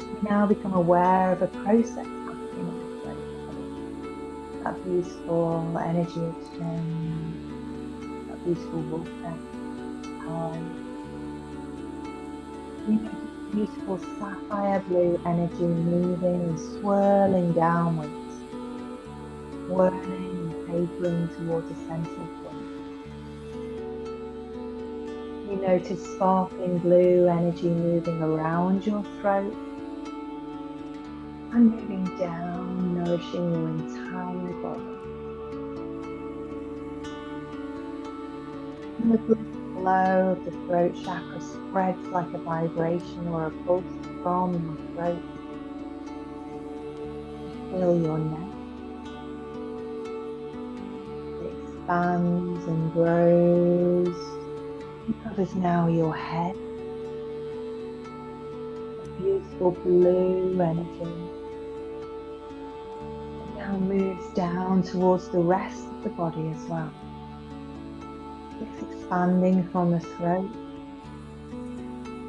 You now become aware of a process happening in the throat body. That beautiful energy exchange, that beautiful vortex power. You notice beautiful sapphire blue energy moving and swirling downwards, whirling and tapering towards a central point. You notice sparkling blue energy moving around your throat and moving down, nourishing your entire body. And the blue flow of the throat chakra spreads like a vibration or a pulse from your throat to fill your neck. It expands and grows and covers now your head. A beautiful blue energy. It now moves down towards the rest of the body as well. It's expanding from the throat,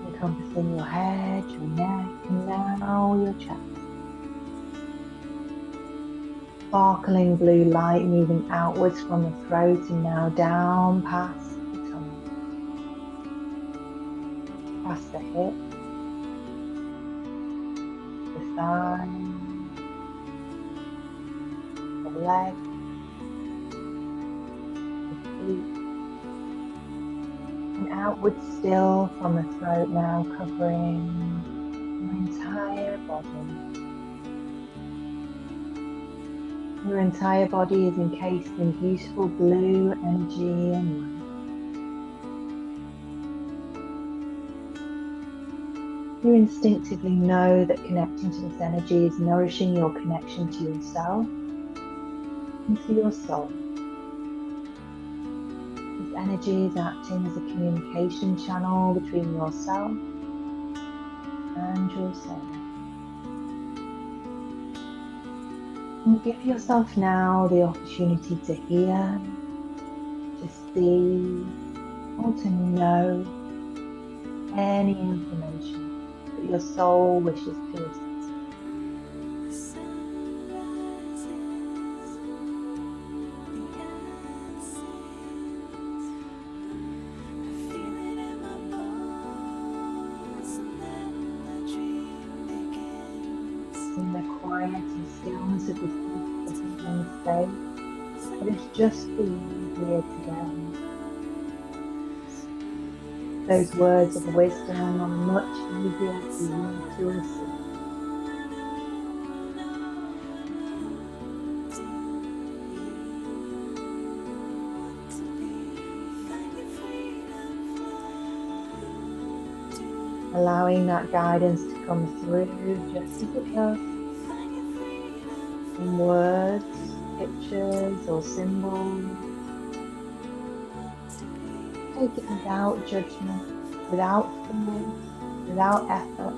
encompassing your head, your neck, and now your chest. Sparkling blue light moving outwards from the throat and now down past the tummy, past the hip, the thigh, the leg, the feet, and outwards still from the throat now, covering your entire body. Your entire body is encased in beautiful blue energy and light. You instinctively know that connecting to this energy is nourishing your connection to yourself and to your soul. This energy is acting as a communication channel between yourself and your soul. And give yourself now the opportunity to hear, to see, or to know any information that your soul wishes to receive. In the quiet and stillness of this beautiful healing space, it is just for you here today. Those words of wisdom are much easier for you to receive. Allowing that guidance to come through just as it does, in words, pictures, or symbols. Take it without judgment, without force, without effort,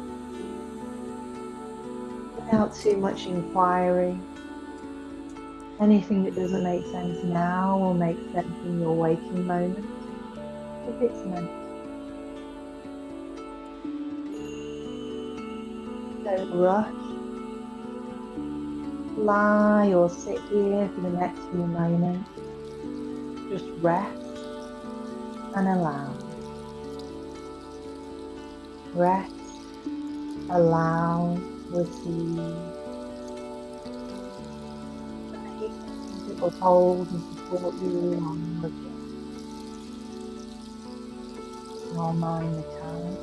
without too much inquiry. Anything that doesn't make sense now will make sense in your waking moment, if it's meant. Don't rush. Lie or sit here for the next few moments. Just rest and allow. Rest, allow, receive. It will hold and support you on your journey. Nor mind the time.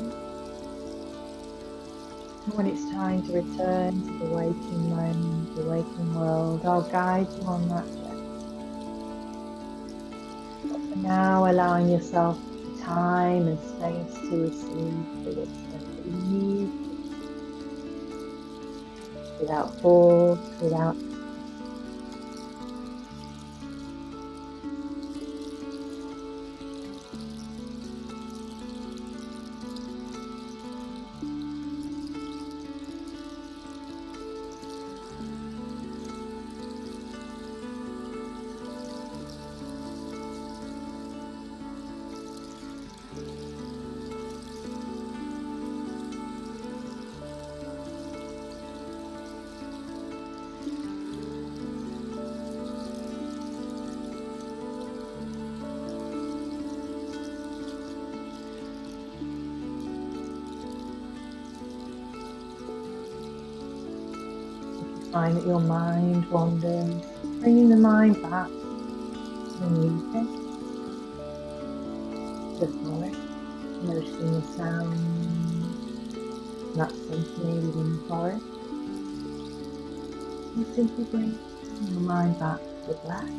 And when it's time to return to the waking moment, the waking world, I'll guide you on that journey. But for now, allowing yourself the time and space to receive the wisdom that you need, without force, without time that your mind wanders, bringing the mind back to the music, to the forest, noticing the sound, that symphony within the forest, and simply bring your mind back to the breath.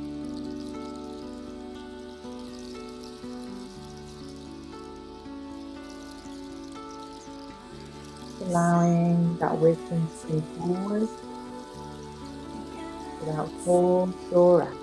Allowing that wisdom to come forward without force or effort.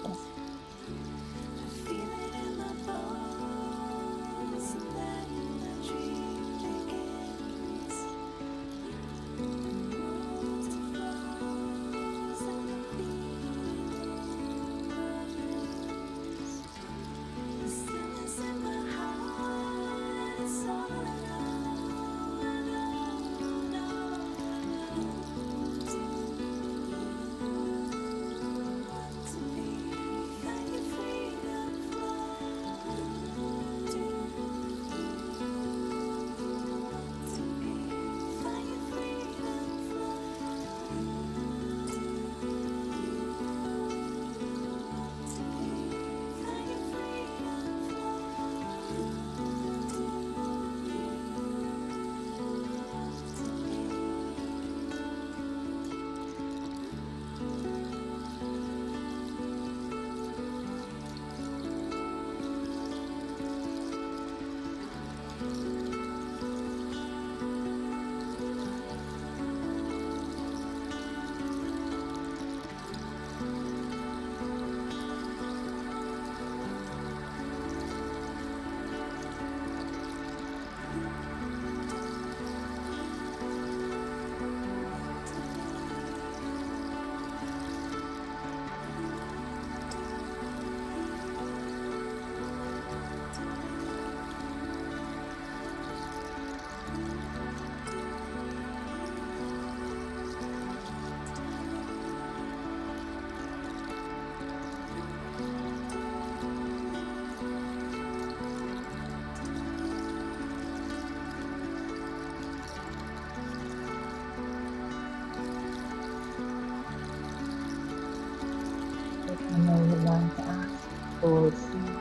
I know you're going to ask or receive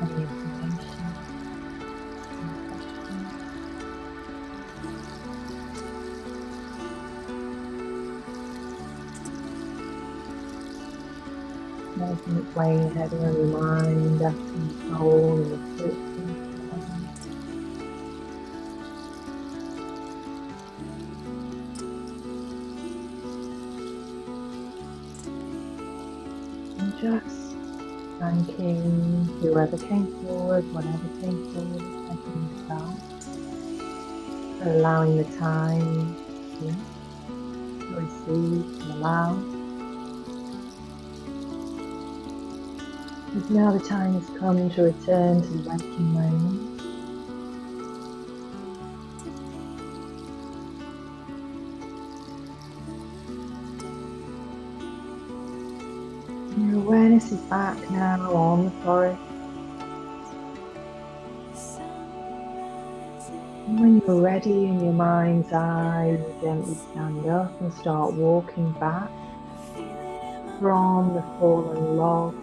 any information, any questions. Making its way ahead of your mind, asking the soul and the spirit to and just thanking whoever came forward, whatever came forward, thanking yourself for allowing the time to receive and allow. Because now the time has come to return to the waking moment. And your awareness is back now on the forest. And when you're ready in your mind's eye, you gently stand up and start walking back from the fallen log,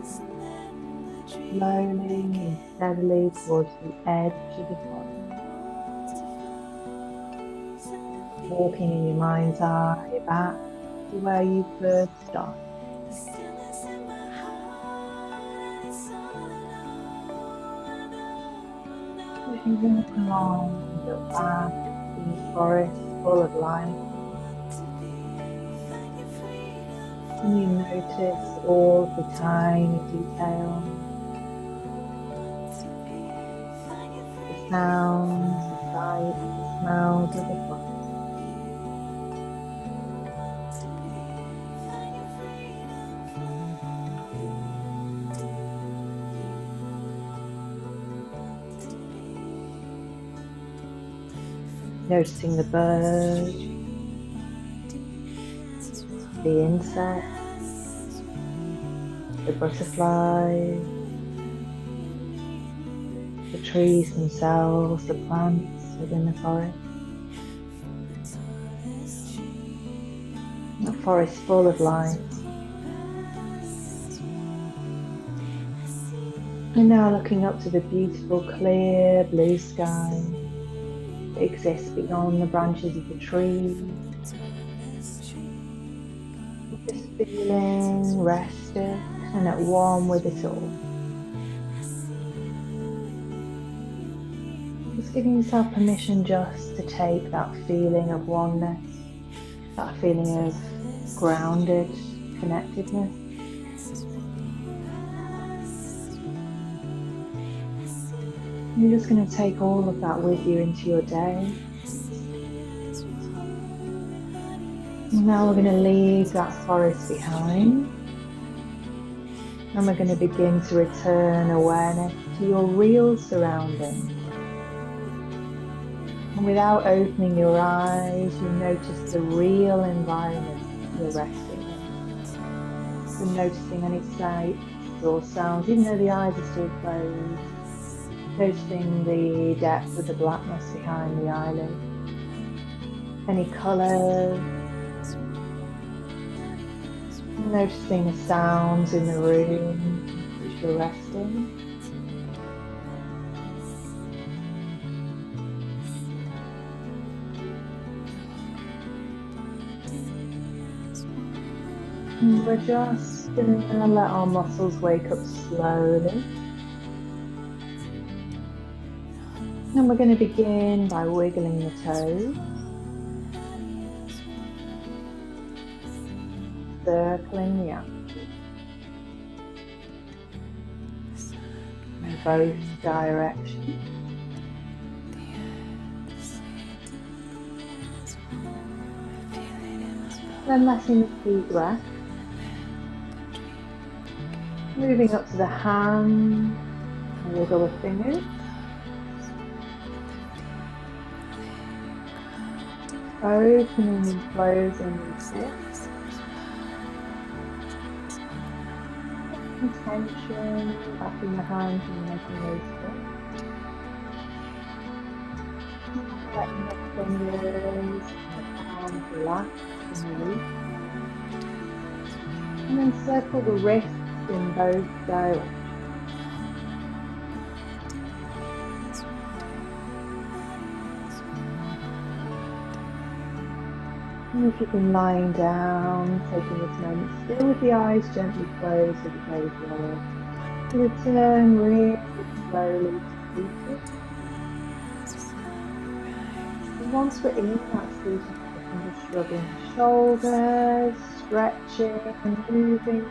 slowly and steadily towards the edge of the forest. Walking in your mind's eye back to where you first started. As you walk along, you look back in the forest full of life, and you notice all of the tiny details, the sounds, the sights, the smells of the forest. Noticing the birds, the insects, the butterflies, the trees themselves, the plants within the forest. forest full of light. And now looking up to the beautiful clear blue sky that exists beyond the branches of the trees. Just feeling rested and at one with it all. Just giving yourself permission just to take that feeling of oneness, that feeling of grounded connectedness. You're just going to take all of that with you into your day. And now we're going to leave that forest behind. And we're going to begin to return awareness to your real surroundings. And without opening your eyes, you notice the real environment you're resting in. You're noticing any sights or sounds, even though the eyes are still closed. Noticing the depth of the blackness behind the eyelid. Any colours. Noticing the sounds in the room which you're resting. And we're just going to let our muscles wake up slowly. And we're going to begin by wiggling the toes, circling the ankles in both directions. Then letting the feet rest, moving up to the hands, and wiggle the fingers. Opening and closing the fists. Tension back in the hands and making those fists. Letting the fingers, the palms relax and release. And then circle the wrists in both directions. And if you've been lying down, taking this moment still with the eyes gently closed as it goes lower. Return really slowly to seated. And once we're in that seated position, just rubbing the shoulders, stretching and moving.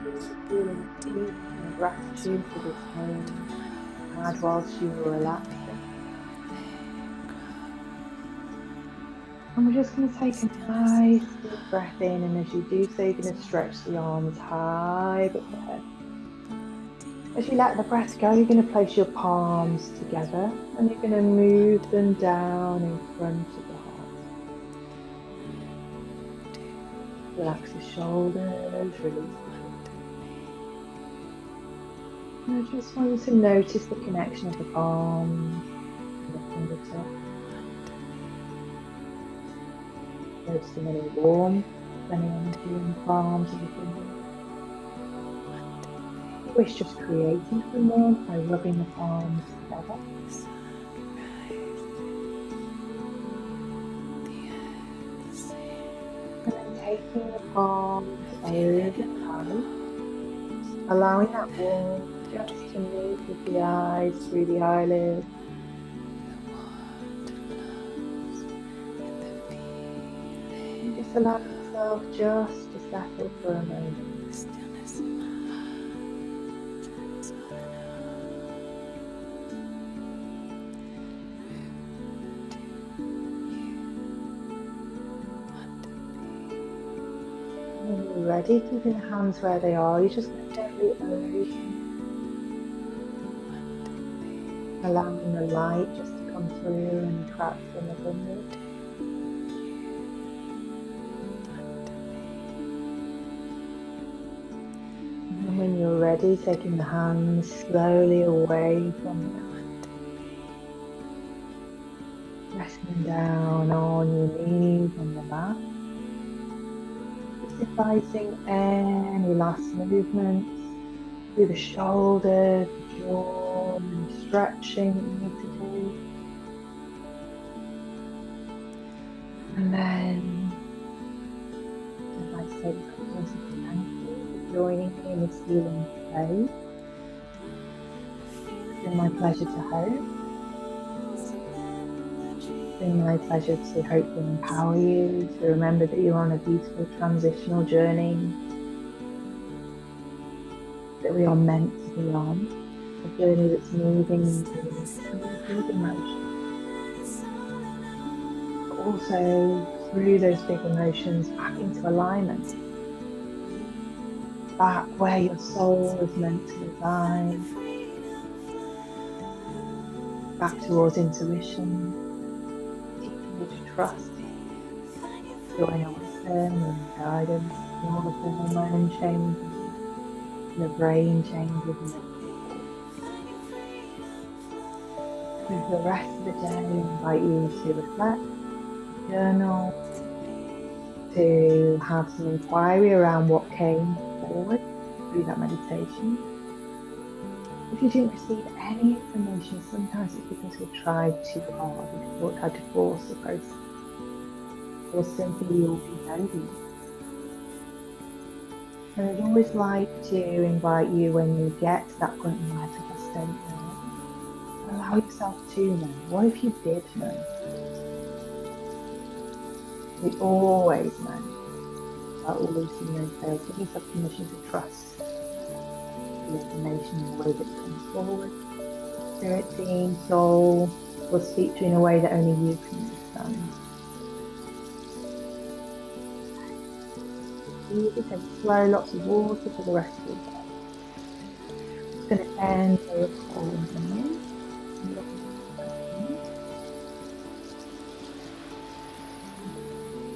Just feeling peace and gratitude for this moment. And whilst you were relaxing. And we're just going to take a nice deep breath in, and as you do so, you're going to stretch the arms high above the head. As you let the breath go, you're going to place your palms together and you're going to move them down in front of the heart. Relax the shoulders, release the hips. And I just want you to notice the connection of the palms and the fingertips. Noticing any warmth, any energy in the palms of the fingers. If you wish, just creating some warmth by rubbing the palms together. And then taking the palms over the eyes, allowing that warmth just to move with the eyes through the eyelids. And just allow yourself just to settle for a moment. When you're ready, keeping the hands where they are, you're just going to gently open, allowing the light just to come through and cracks in the window. And when you're ready, taking the hands slowly away from you. And down on your knees on your mat. Just inviting any last movements through the shoulders, the jaw, any stretching that you need to do. And then, as I say, I'd like to also say thank you for joining me in this healing space. It's been my pleasure to host. It's been my pleasure to hopefully empower you to remember that you're on a beautiful transitional journey that we are meant to be on, a journey that's moving you through big emotions, but also through those big emotions back into alignment, back where your soul is meant to reside, back towards intuition, teaching you to trust your inner wisdom, your inner guidance, and all of the hormone changes, the brain changes, and the support. So for the rest of the day, I invite you to reflect, to journal, to have some inquiry around what came forward through that meditation. If you didn't receive any information, sometimes it's because we tried too hard, we tried to force the process, or simply you already know these. And I'd always like to invite you, when you get to that point in life, as I stated earlier, to allow yourself to know. What if you did know? We always know about releasing those veils, giving yourself permission to trust the information in the way that it comes forward. Spirit team, soul will speak to you in a way that only you can understand. Easy, take it slow, lots of water for the rest of the day. Just going to end where you're holding in.